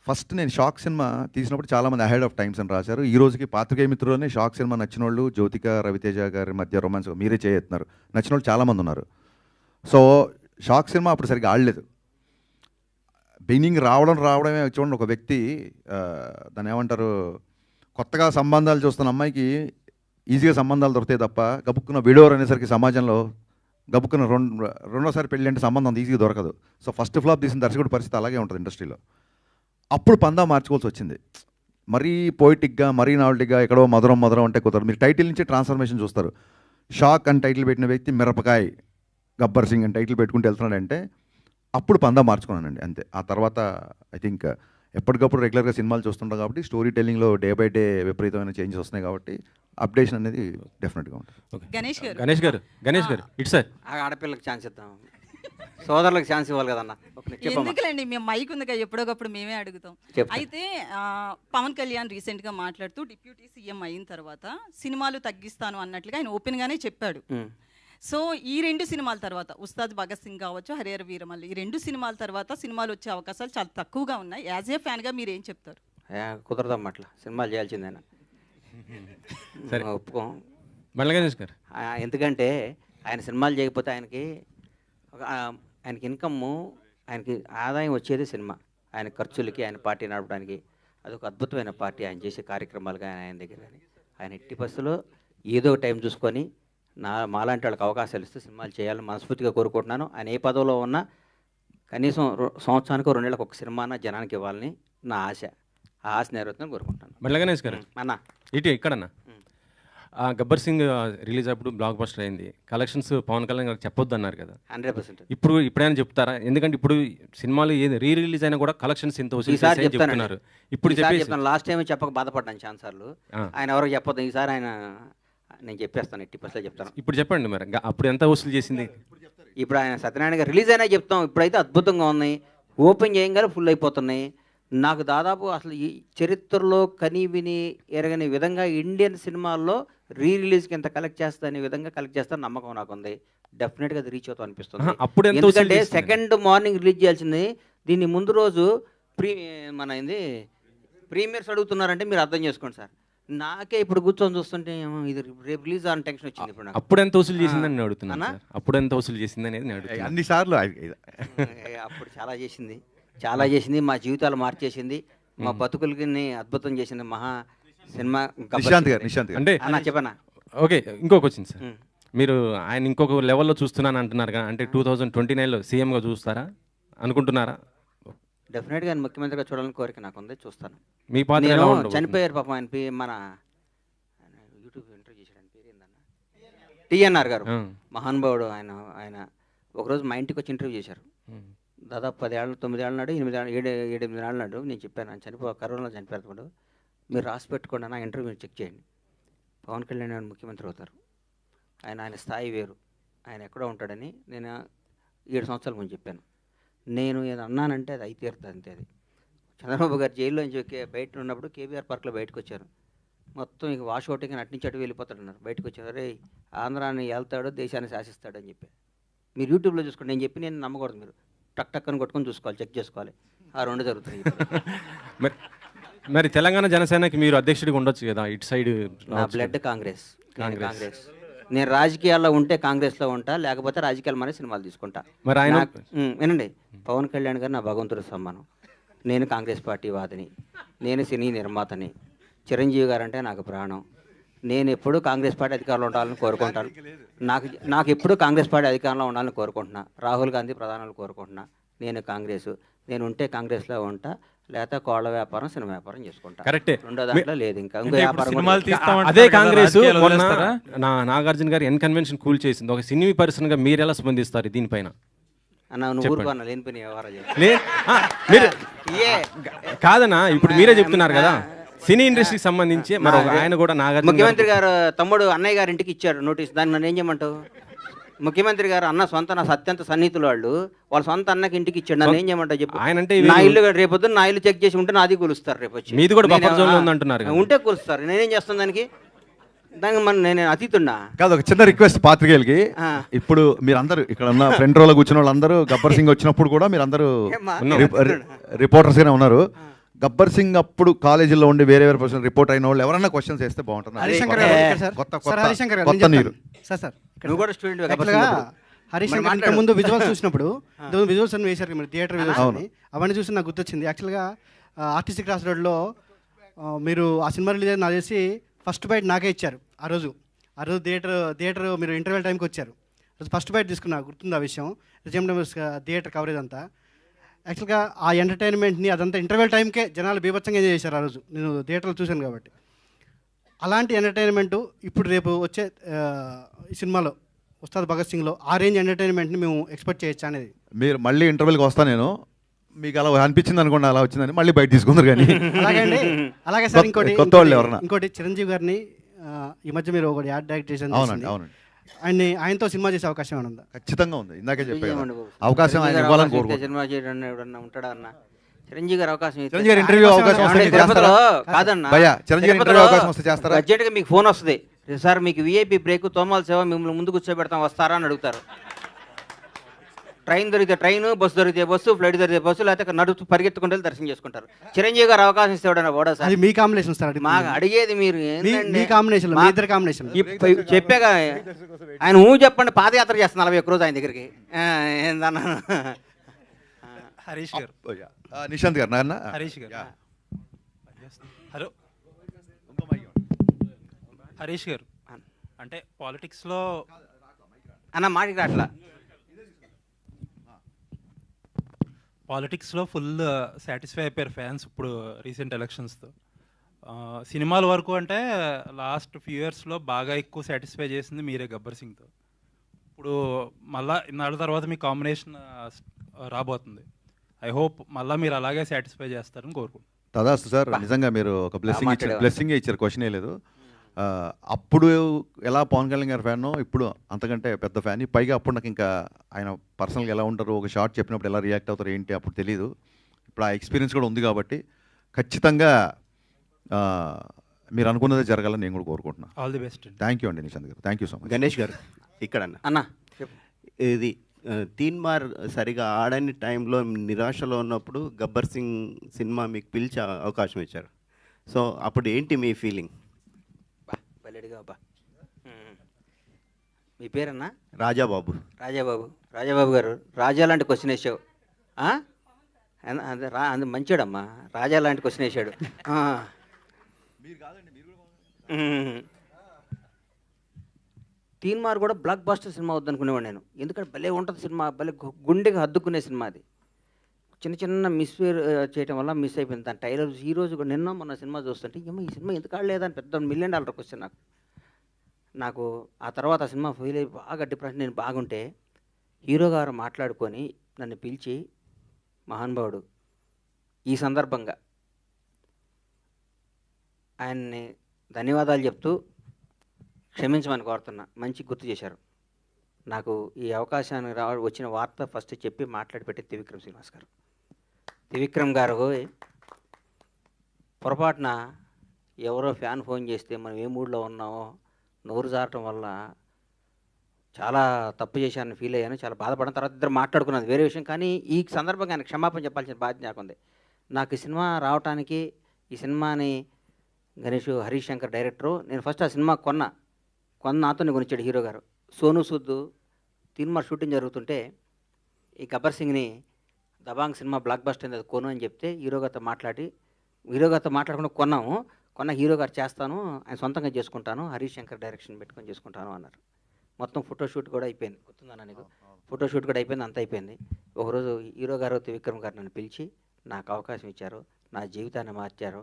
ఫస్ట్ నేను షాక్ సినిమా తీసినప్పుడు చాలామంది అహెడ్ ఆఫ్ టైమ్స్ అని రాశారు. ఈ రోజుకి పాత్రికేయ మిత్రుల్లోనే షాక్ సినిమా నచ్చిన వాళ్ళు, జ్యోతిక రవితేజ గారి మధ్య రొమాన్స్ మీరే చేస్తున్నారు, నచ్చిన వాళ్ళు చాలామంది ఉన్నారు. సో షాక్ సినిమా అప్పుడు సరిగ్గా ఆడలేదు. బిగినింగ్ రావడమే చూడండి, ఒక వ్యక్తి దాన్ని ఏమంటారు, కొత్తగా సంబంధాలు చూస్తున్న అమ్మాయికి ఈజీగా సంబంధాలు దొరుకుతాయి తప్ప, గబుక్కున్న విడోర్ అనేసరికి సమాజంలో గబుక్కున్న రెండోసారి పెళ్ళి అంటే సంబంధం అంత ఈజీగా దొరకదు. సో ఫస్ట్ ఫ్లాప్ తీసిన దర్శకుడి పరిస్థితి అలాగే ఉంటుంది ఇండస్ట్రీలో. అప్పుడు పందా మార్చుకోవాల్సి వచ్చింది. మరీ పోయిటిక్గా, మరీ నావల్టీగా, ఎక్కడో మధురం అంటే కుదరదు. మీరు టైటిల్ నుంచి ట్రాన్స్ఫర్మేషన్ చూస్తారు. షాక్ అని టైటిల్ పెట్టిన వ్యక్తి మిరపకాయ్ గబ్బర్ సింగ్ అని టైటిల్ పెట్టుకుంటూ వెళ్తున్నాడంటే అప్పుడు పందా మార్చుకున్నానండి, అంతే. ఆ తర్వాత ఐ థింక్ ఎప్పటికప్పుడు రెగ్యులర్గా సినిమాలు చూస్తుంటాం కాబట్టి స్టోరీ టెల్లింగ్లో డే బై డే విపరీతమైన చేంజెస్ వస్తున్నాయి కాబట్టి అప్డేషన్ అనేది డెఫినెట్గా ఉంటుంది. గణేష్ గారు ఇట్స్ సార్, ఆడపిల్లకి ఛాన్స్ ఇద్దాం, సోదరులకు ఛాన్స్ ఇవ్వాలి కదన్న. ఎందుకులేండి, మేము మైక్ ఉందిగా, ఎప్పుడోకప్పుడు మేమే అడుగుతాం. అయితే పవన్ కళ్యాణ్ రీసెంట్గా మాట్లాడుతూ డిప్యూటీ సీఎం అయిన తర్వాత సినిమాలు తగ్గిస్తాను అన్నట్లుగా ఆయన ఓపెన్గానే చెప్పాడు. సో ఈ 2 సినిమాల తర్వాత, ఉస్తాద్ భగత్ సింగ్ కావచ్చు, హరిహర వీరమల్లు, ఈ 2 సినిమాల తర్వాత సినిమాలు వచ్చే అవకాశాలు చాలా తక్కువగా ఉన్నాయి. యాజ్ ఏ ఫ్యాన్గా మీరు ఏం చెప్తారు? కుదరదమ్మా, అట్లా సినిమాలు చేయాల్సిందేనా, ఒప్పుకోం. గణేష్ గారు, ఎందుకంటే ఆయన సినిమాలు చేయకపోతే ఆయనకి ఇన్కమ్, ఆయనకి ఆదాయం వచ్చేది సినిమా. ఆయన ఖర్చులకి, ఆయన పార్టీ నడపడానికి అదొక అద్భుతమైన పార్టీ. ఆయన చేసే కార్యక్రమాలు కానీ ఆయన దగ్గర కానీ, ఆయన ఎట్టి పరిస్థితుల్లో ఏదో టైం చూసుకొని మాలాంటి వాళ్ళకి అవకాశాలు ఇస్తూ సినిమాలు చేయాలని మనస్ఫూర్తిగా కోరుకుంటున్నాను. ఆయన ఏ పదవిలో ఉన్నా కనీసం సంవత్సరానికి 2 నెలలకు ఒక సినిమాన జనానికి ఇవ్వాలని నా ఆశ. ఆ ఆశ నెరవేరుతుందని కోరుకుంటాను. గణేష్ గారు అన్న ఇక్కడన్నా గబ్బర్ సింగ్ రిలీజ్ అప్పుడు బ్లాక్ బస్టర్ అయింది, కలెక్షన్స్ పవన్ కళ్యాణ్ గారికి చెప్పొద్దు అన్నారు కదా, 100%. ఇప్పుడైనా చెప్తారా? ఎందుకంటే ఇప్పుడు సినిమాలు ఏది రిలీజ్ అయినా కూడా కలెక్షన్స్ ఎంత చెప్తున్నారు. ఇప్పుడు చెప్తాను, లాస్ట్ టైం చెప్పక బాధపడ్డాను ఛాన్సార్లు. ఆయన ఎవరో చెప్పొద్దు, ఈసారి ఆయన నేను చెప్పేస్తాను, ఎట్టి పరిస్థితుల్లో చెప్తాను. ఇప్పుడు చెప్పండి మరి, అప్పుడు ఎంత వసూలు చేసింది? ఇప్పుడు ఆయన సత్యనారాయణ గారు రిలీజ్ అయినా చెప్తాం. ఇప్పుడైతే అద్భుతంగా ఉన్నాయి, ఓపెన్ చేయగానే ఫుల్ అయిపోతున్నాయి. నాకు దాదాపు అసలు ఈ చరిత్రలో కని విని ఎరగని విధంగా ఇండియన్ సినిమాల్లో రిలీజ్కి ఎంత కలెక్ట్ చేస్తా అనే విధంగా కలెక్ట్ చేస్తా నమ్మకం నాకు ఉంది. డెఫినెట్గా అది రీచ్ అవుతాం అనిపిస్తుంది. ఎందుకంటే సెకండ్ మార్నింగ్ రిలీజ్ చేయాల్సింది, దీన్ని ముందు రోజు ప్రీమియర్స్ అడుగుతున్నారంటే మీరు అర్థం చేసుకోండి సార్. నాకే ఇప్పుడు కూర్చొని చూస్తుంటే ఏమో ఇది రేపు రిలీజ్ అని టెన్షన్ వచ్చింది ఇప్పుడు నాకు. అప్పుడు ఎంత వసూలు చేసిందని నేను అడుగుతున్నాను సార్. అప్పుడు ఎంత వసూలు చేసింది అనేది నేను అడుగుతున్నాను. అన్నిసార్లు అప్పుడు చాలా చేసింది, మా జీవితాలు మార్చేసింది, మా బతుకులకి అద్భుతం చేసింది మహా సినిమా. నిశాంత్ గారు అంటే చెప్పనా? ఓకే, ఇంకొక వచ్చింది సార్. మీరు ఆయన ఇంకొక లెవెల్లో చూస్తున్నాను అంటున్నారు కదా, అంటే 2029లో సీఎంగా చూస్తారా అనుకుంటున్నారా? డెఫినెట్గా ఆయన ముఖ్యమంత్రిగా చూడాలని కోరిక నాకు ఉంది, చూస్తాను. మీ పాత్ర ఎలా ఉండబోతుంది? చనిపోయారు పాపం ఆయన మన యూట్యూబ్ ఇంటర్వ్యూ చేశాడు, ఆయన పేరు ఏందన్న, టీఎన్ఆర్ గారు, మహానుభావుడు. ఆయన ఒకరోజు మా ఇంటికి వచ్చి ఇంటర్వ్యూ చేశారు. దాదాపు 10 ఏళ్ళు 9 ఏళ్ళ నాడు 7-8 ఏళ్ళ నాడు నేను చెప్పాను, ఆయన కరోనాలో చనిపోయారు. మీరు రాసి పెట్టుకోండి నా ఇంటర్వ్యూ మీరు చెక్ చేయండి. పవన్ కళ్యాణ్ ఆయన ముఖ్యమంత్రి అవుతారు, ఆయన స్థాయి వేరు, ఆయన ఎక్కడో ఉంటాడని నేను 7 సంవత్సరాల ముందు చెప్పాను. నేను ఏదో అన్నానంటే అది అయితే తీరుతుంది అంతే. అది చంద్రబాబు గారు జైల్లోంచి బయట ఉన్నప్పుడు కేబీఆర్ పార్క్లో బయటకు వచ్చారు. మొత్తం ఇక వాష్ అవుట్గా అటు నుంచి అటు వెళ్ళిపోతాడన్నారు. బయటకు వచ్చారు, రే ఆంధ్రాన్ని వెళ్తాడు, దేశాన్ని శాసిస్తాడు అని చెప్పి. మీరు యూట్యూబ్లో చూసుకోండి, నేను చెప్పి నేను నమ్మకూడదు. మీరు టక్ అని కొట్టుకొని చూసుకోవాలి, చెక్ చేసుకోవాలి. ఆ 2 జరుగుతాయి. మరి తెలంగాణ జనసేనకి మీరు అధ్యక్షుడిగా ఉండొచ్చు కదా, ఇటు సైడ్. నా బ్లడ్ కాంగ్రెస్. నేను రాజకీయాల్లో ఉంటే కాంగ్రెస్లో ఉంటా, లేకపోతే రాజకీయాలు మన సినిమాలు తీసుకుంటా. మరి ఆయన వినండి, పవన్ కళ్యాణ్ గారు నా భగవంతుడి సమ్మానం. నేను కాంగ్రెస్ పార్టీ వాదిని, నేను సినీ నిర్మాతని. చిరంజీవి గారు అంటే నాకు ప్రాణం. నేను ఎప్పుడూ కాంగ్రెస్ పార్టీ అధికారంలో ఉండాలని కోరుకుంటాను. నాకు ఎప్పుడూ కాంగ్రెస్ పార్టీ అధికారంలో ఉండాలని కోరుకుంటున్నా. రాహుల్ గాంధీ ప్రధానులు కోరుకుంటున్నా. నేను కాంగ్రెస్, నేను ఉంటే కాంగ్రెస్లో ఉంటా, లేకపోతే కోళ్ళ వ్యాపారం, సినిమా వ్యాపారం చేసుకుంటా. కరెక్టే, రెండో దాంట్లో లేదు. ఇంకా అదే కాంగ్రెస్. నాగార్జున గారు ఎన్ కన్వెన్షన్ కూల్ చేసింది. ఒక సినీ పర్సన్గా మీరు ఎలా స్పందిస్తారు దీనిపైన? కాదన్నా, ఇప్పుడు మీరే చెప్తున్నారు కదా సినీ ఇండస్ట్రీకి సంబంధించి. మరి ఆయన కూడా నాగార్జున ముఖ్యమంత్రి గారు తమ్ముడు అన్నయ్య గారి ఇంటికి ఇచ్చారు నోటీస్. దాన్ని నన్ను ఏం చేయమంటావు? ముఖ్యమంత్రి గారు అన్న సొంత, నా అత్యంత సన్నిహితులు వాళ్ళ సొంత అన్నకి ఇంటికి ఇచ్చాడు. నన్ను ఏం చేయమంటావు చెప్పు? నా ఇల్లు రేపొద్దున నా ఇల్లు చెక్ చేసి ఉంటే నాది కూలుస్తారు. రేపు వచ్చి మీది కూడా బఫర్ జోన్లో ఉందంటున్నారు, ఉంటే కూలుస్తారు. నేనేం చేస్తాను దానికి నేను అతీతున్నా కాదు. ఒక చిన్న రిక్వెస్ట్ పాత్రికేయులకి, ఇప్పుడు మీరందరూ ఇక్కడ ఉన్న ఫ్రంట్ రోలో కూర్చున్న వాళ్ళందరూ గబ్బర్ సింగ్ వచ్చినప్పుడు కూడా మీరందరూ రిపోర్టర్స్గానే ఉన్నారు. గబ్బర్ సింగ్ అప్పుడు కాలేజీలో ఉండి వేరే పర్సన్ రిపోర్ట్ అయిన వాళ్ళు ఎవరన్నా క్వశ్చన్స్ వేస్తే బాగుంటుంది. హరీష్ శంకర్ ముందు విజువల్స్ చూసినప్పుడు విజువల్స్ అని వేశారు, థియేటర్ విజువల్స్ అని, అవన్నీ చూసి నాకు గుర్తొచ్చింది. యాక్చువల్గా ఆర్టీసీ క్రాస్ రోడ్లో మీరు ఆ సినిమా రిలీజ్ నాకు చేసి ఫస్ట్ బైట్ నాకే ఇచ్చారు. ఆ రోజు థియేటర్ మీరు ఇంటర్వెల్ టైంకి వచ్చారు. ఫస్ట్ బైట్ తీసుకున్నా, గుర్తుంది ఆ విషయం. థియేటర్ కవరేజ్ అంతా యాక్చువల్గా ఆ ఎంటర్టైన్మెంట్ని అదంతా ఇంటర్వెల్ టైంకే జనాలు బీభత్సంగా ఎంజాయ్ చేశారు ఆ రోజు. నేను థియేటర్లో చూశాను కాబట్టి. అలాంటి ఎంటర్టైన్మెంటు ఇప్పుడు రేపు వచ్చే ఈ సినిమాలో ఉస్తాద్ భగత్ సింగ్లో ఆ రేంజ్ ఎంటర్టైన్మెంట్ని మేము ఎక్స్పెక్ట్ చేయొచ్చు అనేది. మీరు మళ్ళీ ఇంటర్వెల్కి వస్తా, నేను మీకు అలా అనిపించింది అనుకోండి, అలా వచ్చిందని మళ్ళీ బయట తీసుకుందరు. కానీ అలాగే సార్ ఇంకోటి చిరంజీవి గారిని ఈ మధ్య మీరు ఒకటి యాడ్ డైరెక్ట్ చేశాను. అవునండి, అవునండి. ఆయనతో సినిమా చేసే అవకాశం ఏమైనా ఉందా? ఖచ్చితంగా ఉంది. ఇందాకే చెప్పాను, అవకాశం ఆయన ఇవ్వాలని కోరుకుంటున్నాను. సినిమా చేయడం ఎవడన్నా ఉంటాడా అన్న? చిరంజీవి గారు అవకాశం చిరంజీవి గారు ఇంటర్వ్యూ అవకాశం కాదన్నా, అర్జెంట్గా మీకు ఫోన్ వస్తుంది, సార్ మీకు విఐపి బ్రేక్, తోమాల సేవ, మిమ్మల్ని ముందు కూర్చోబెడతాం, వస్తారా అని అడుగుతారు. ట్రైన్ దొరికితే ట్రైన్, బస్సు దొరికితే బస్సు, ఫ్లైట్ దొరికితే బస్సు, లేకపోతే నడుస్తూ పరిగెత్తుకుంటే దర్శనం చేసుకుంటారు. చిరంజీవి గారు అవకాశం ఇస్తాడన్నా పోడా సార్? అది మీ కాంబినేషన్ సార్. మాకు అడిగేది మీరు కాంబినేషన్ చెప్పాగా. ఆయన చెప్పండి, పాదయాత్ర చేస్తున్నారు 41 రోజు ఆయన దగ్గరికి. ఏందన్నా హరీష్ గారు, నిశాంత్ గారు, హరీష్ గారు, హలో హరీష్ గారు, అంటే పాలిటిక్స్లో అన్న మాటికి అట్లా పాలిటిక్స్లో ఫుల్ సాటిస్ఫై అయిపోయారు ఫ్యాన్స్ ఇప్పుడు రీసెంట్ ఎలక్షన్స్తో. సినిమాల వరకు అంటే లాస్ట్ ఫ్యూ ఇయర్స్లో బాగా ఎక్కువ సాటిస్ఫై చేసింది మీరే గబ్బర్ సింగ్తో. ఇప్పుడు మళ్ళా ఇన్నాళ్ళ తర్వాత మీ కాంబినేషన్ రాబోతుంది. ఐ హోప్ మళ్ళీ మీరు అలాగే సాటిస్ఫై చేస్తారని కోరుకుంటున్నాను. తదాస్తు సార్. నిజంగా మీరు ఒక బ్లెస్సింగ్ ఇచ్చారు, క్వశ్చనే లేదు. అప్పుడు ఎలా పవన్ కళ్యాణ్ గారి ఫ్యాన్, ఇప్పుడు అంతకంటే పెద్ద ఫ్యాన్. పైగా అప్పుడు నాకు ఇంకా ఆయన పర్సనల్గా ఎలా ఉంటారు, ఒక షార్ట్ చెప్పినప్పుడు ఎలా రియాక్ట్ అవుతారు ఏంటి అప్పుడు తెలీదు. ఇప్పుడు ఆ ఎక్స్పీరియన్స్ కూడా ఉంది కాబట్టి ఖచ్చితంగా మీరు అనుకున్నదే జరగాలని నేను కూడా కోరుకుంటున్నాను. All the best. Thank you అండి నిశాంత్ గారు, thank you so much. Ganesh గారు ఇక్కడ అన్న, ఇది తీన్మార్ సరిగా ఆడని టైంలో నిరాశలో ఉన్నప్పుడు గబ్బర్ సింగ్ సినిమా మీకు పిలిచే అవకాశం ఇచ్చారు. సో అప్పుడు ఏంటి మీ ఫీలింగ్? ఇదిగో అబ్బా. మీ పేరన్నా? రాజాబాబు. రాజాబాబు గారు, రాజా లాంటి క్వశ్చన్ వేసావు. అది మంచోడమ్మా, రాజా లాంటి క్వశ్చన్ వేసాడు. తీన్మార్ కూడా బ్లాక్ బాస్టర్ సినిమా వద్దనుకునేవాడు నేను, ఎందుకంటే భలే ఉంటుంది సినిమా, భలే గుండెకి హద్దుకునే సినిమా అది. చిన్న చిన్న మిస్ చేయడం వల్ల మిస్ అయిపోయింది. దాని టైలర్ ఈ రోజు కూడా నిన్న మొన్న సినిమా చూస్తుంటే ఏమో ఈ సినిమా ఎందుకు ఆడలేదని పెద్ద $1 million క్వశ్చన్ నాకు. ఆ తర్వాత ఆ సినిమా ఫెయిల్ అయ్యి బాగా డిప్రెషన్, నేను బాగుంటే హీరో గారు మాట్లాడుకొని నన్ను పిలిచి, మహానుభావుడు, ఈ సందర్భంగా ఆయన్ని ధన్యవాదాలు చెప్తూ క్షమించమని కోరుతున్నా, మంచి గుర్తు చేశారు నాకు. ఈ అవకాశాన్ని వచ్చిన వార్త ఫస్ట్ చెప్పి మాట్లాడి పెట్టి త్రివిక్రమ్ శ్రీనివాస్ గారు. త్రివిక్రమ్ గారు పొరపాటున ఎవరో ఫ్యాన్ ఫోన్ చేస్తే మనం ఏ మూడ్లో ఉన్నామో నోరు జారటం వల్ల చాలా తప్పు చేశానని ఫీల్ అయ్యాను, చాలా బాధపడిన. తర్వాత ఇద్దరు మాట్లాడుకున్నది వేరే విషయం, కానీ ఈ సందర్భంగా ఆయన క్షమాపణ చెప్పాల్సిన బాధ్యత నాకుంది. నాకు ఈ సినిమా రావడానికి, ఈ సినిమాని గణేష్ హరీష్ శంకర్ డైరెక్టరు, నేను ఫస్ట్ ఆ సినిమా కొన్న నాతోనే కొనిచ్చాడు హీరో గారు. సోను సూద్ తీన్మార్ షూటింగ్ జరుగుతుంటే ఈ గబ్బర్ సింగ్ని దబాంగ్ సినిమా బ్లాక్ బస్టర్ అది కొను అని చెప్తే హీరో గారితో మాట్లాడకుండా కొన్న హీరో గారు చేస్తాను, ఆయన సొంతంగా చేసుకుంటాను, హరీష్ శంకర్ డైరెక్షన్ పెట్టుకొని చేసుకుంటాను అన్నారు. మొత్తం ఫోటోషూట్ కూడా అయిపోయింది, గుర్తుందన్న నీకు? ఫోటోషూట్ కూడా అయిపోయింది, అంతా అయిపోయింది. ఒకరోజు హీరో గారు త్రివిక్రమ్ గారు నన్ను పిలిచి నాకు అవకాశం ఇచ్చారు, నా జీవితాన్ని మార్చారు,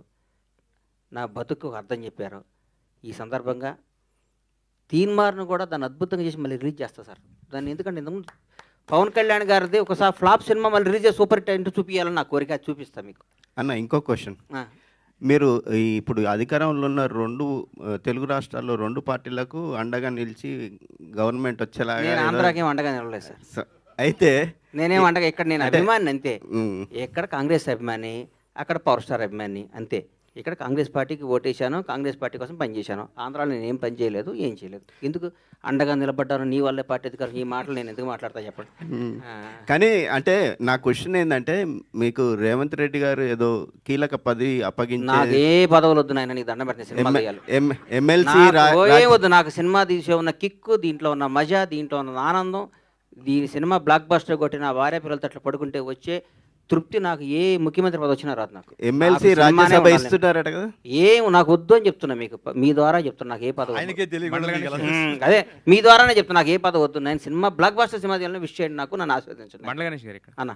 నా బతుకు అర్థం చెప్పారు. ఈ సందర్భంగా తీన్మార్ను కూడా దాన్ని అద్భుతంగా చేసి మళ్ళీ రిలీజ్ చేస్తా సార్. దాన్ని ఎందుకంటే ఇంతకుముందు పవన్ కళ్యాణ్ గారిది ఒకసారి ఫ్లాప్ సినిమా మళ్ళీ రిలీజ్ చేసి సూపర్ హిట్ అంటూ చూపించాలని నా కోరిక, చూపిస్తాను మీకు. అన్న ఇంకో క్వశ్చన్, మీరు ఇప్పుడు అధికారంలో ఉన్న తెలుగు రాష్ట్రాల్లో 2 పార్టీలకు అండగా నిలిచి గవర్నమెంట్ వచ్చేలాగా. నేను ఆంధ్రాకేం అండగా నిలవలేదు సార్. అయితే నేనేం అండగా, ఇక్కడ నేను అభిమాని అంతే. ఎక్కడ కాంగ్రెస్ అభిమాని, అక్కడ పవర్ స్టార్ అభిమాని అంతే. ఇక్కడ కాంగ్రెస్ పార్టీకి ఓటేశాను, కాంగ్రెస్ పార్టీ కోసం పనిచేశాను. ఆంధ్రాలో నేను ఏం పని చేయలేదు, ఏం చేయలేదు. ఎందుకు అండగా నిలబడ్డాను, నీ వల్లే పార్టీ అధికారం, ఈ మాటలు నేను ఎందుకు మాట్లాడతా చెప్పండి. కానీ అంటే నా క్వశ్చన్ ఏంటంటే, మీకు రేవంత్ రెడ్డి గారు ఏదో కీలక పదవి అప్పగించి, నాకు ఏ పదవులు వద్దు నాయన, నీకు దండం పెట్టిన సినిమా ఎమ్మెల్సీ వద్దు, నాకు సినిమా తీసే ఉన్న కిక్కు, దీంట్లో ఉన్న మజా, దీంట్లో ఉన్న ఆనందం, దీని సినిమా బ్లాక్ బస్టర్ కొట్టి నా భార్య పిల్లలతో అట్లా పడుకుంటే వచ్చే తృప్తి నాకు ఏ ముఖ్యమంత్రి పదవి వచ్చినా రాదు. నాకు ఎమ్మెల్సీ రాజ్యసభ ఇస్తున్నారట కదా, ఏం నాకు వద్దు అని చెప్తున్నా, మీకు మీ ద్వారా చెప్తున్నా, నాకు ఏ పదవి అదే మీ ద్వారానే చెప్తున్నా, నాకు ఏ పదవి వద్దు. నేను సినిమా బ్లాక్ బస్టర్ సినిమా తీయాలని విష్ చేయండి, నాకు నన్ను ఆస్వాదించండి. మండల గణేష్ గారు ఇక్కడ అన్న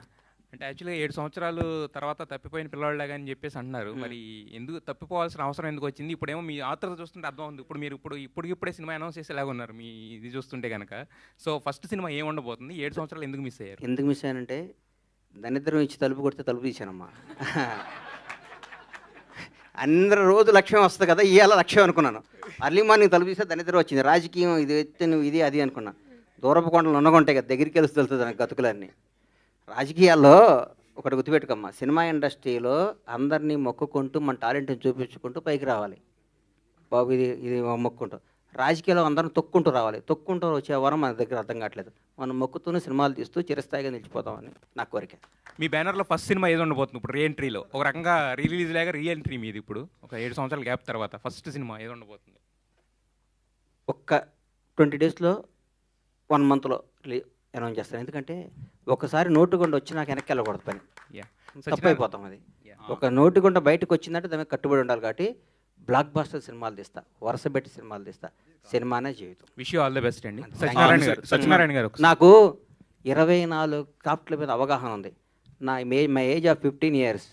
అంటే యాక్చువల్గా 7 సంవత్సరాలు తర్వాత తప్పిపోయిన పిల్లవాళ్ళగా అని చెప్పేసి అంటున్నారు. మరి ఎందుకు తప్పిపోవాల్సిన అవసరం ఎందుకు వచ్చింది? ఇప్పుడేమో మీ ఆతృత చూస్తుంటే అర్థం ఉంది. మీరు ఇప్పుడే సినిమా అనౌన్స్ చేసేలాగా ఉన్నారు మీ ఇది చూస్తుంటే కనుక. సో ఫస్ట్ సినిమా ఏం ఉండబోతుంది? 7 సంవత్సరాలు ఎందుకు మిస్ అయ్యారు? ఎందుకు మిస్ అయ్యానంటే, దరిద్రం ఇచ్చి తలుపు కొడితే తలుపు తీశానమ్మా. అందరు రోజు లక్ష్యం వస్తుంది కదా, ఇవాళ లక్ష్యం అనుకున్నాను. అర్లీ మార్నింగ్ తలుపు తీస్తే దరిద్రం వచ్చింది. రాజకీయం ఇది ఎత్తే నువ్వు ఇది అది అనుకున్నా. దూరపు కొండలు ఉన్నగుంటాయి కదా, దగ్గరికి వెళ్తే తెలుస్తుంది నాకు గతుకులన్నీ. రాజకీయాల్లో ఒకటి గుర్తుపెట్టుకోమ్మా, సినిమా ఇండస్ట్రీలో అందరినీ మొక్కుకుంటూ మన టాలెంట్ని చూపించుకుంటూ పైకి రావాలి బాబు, ఇది మొక్కుంటూ. రాజకీయాల్లో అందరం తొక్కుంటూ రావాలి, తొక్కుంటూ వచ్చే వరం మన దగ్గర అర్థం కావట్లేదు. మనం మొక్కుతూనే సినిమాలు తీస్తూ చిరస్థాయిగా నిలిచిపోతామని నా కోరిక. మీ బ్యానర్లో ఫస్ట్ సినిమా ఏది ఉండబోతుంది ఇప్పుడు? రీఎంట్రీలో ఒక రకంగా రిలీజ్ లాగా రీఎంట్రీ మీది ఇప్పుడు ఒక 7 సంవత్సరాల గ్యాప్ తర్వాత ఫస్ట్ సినిమా ఏది ఉండబోతుంది? ఒక్క 20 డేస్లో 1 మంత్లో అనౌన్స్ చేస్తాను. ఎందుకంటే ఒకసారి నోటుగుండ వచ్చి నాకు వెనక్కి వెళ్ళకూడదు, పని తప్పైపోతాం. అది ఒక నోటుగుండ బయటకు వచ్చిందంటే దానికి కట్టుబడి ఉండాలి. కాబట్టి బ్లాక్ బస్టర్ సినిమాలు తీస్తా, వరుస పెట్టి సినిమాలు తీస్తా. సినిమానే జీవితం. Wish you all the best అండి. సత్యనారాయణ గారు, నాకు 24 క్రాఫ్ట్ల మీద అవగాహన ఉంది. మై ఏజ్ ఆఫ్ 15 years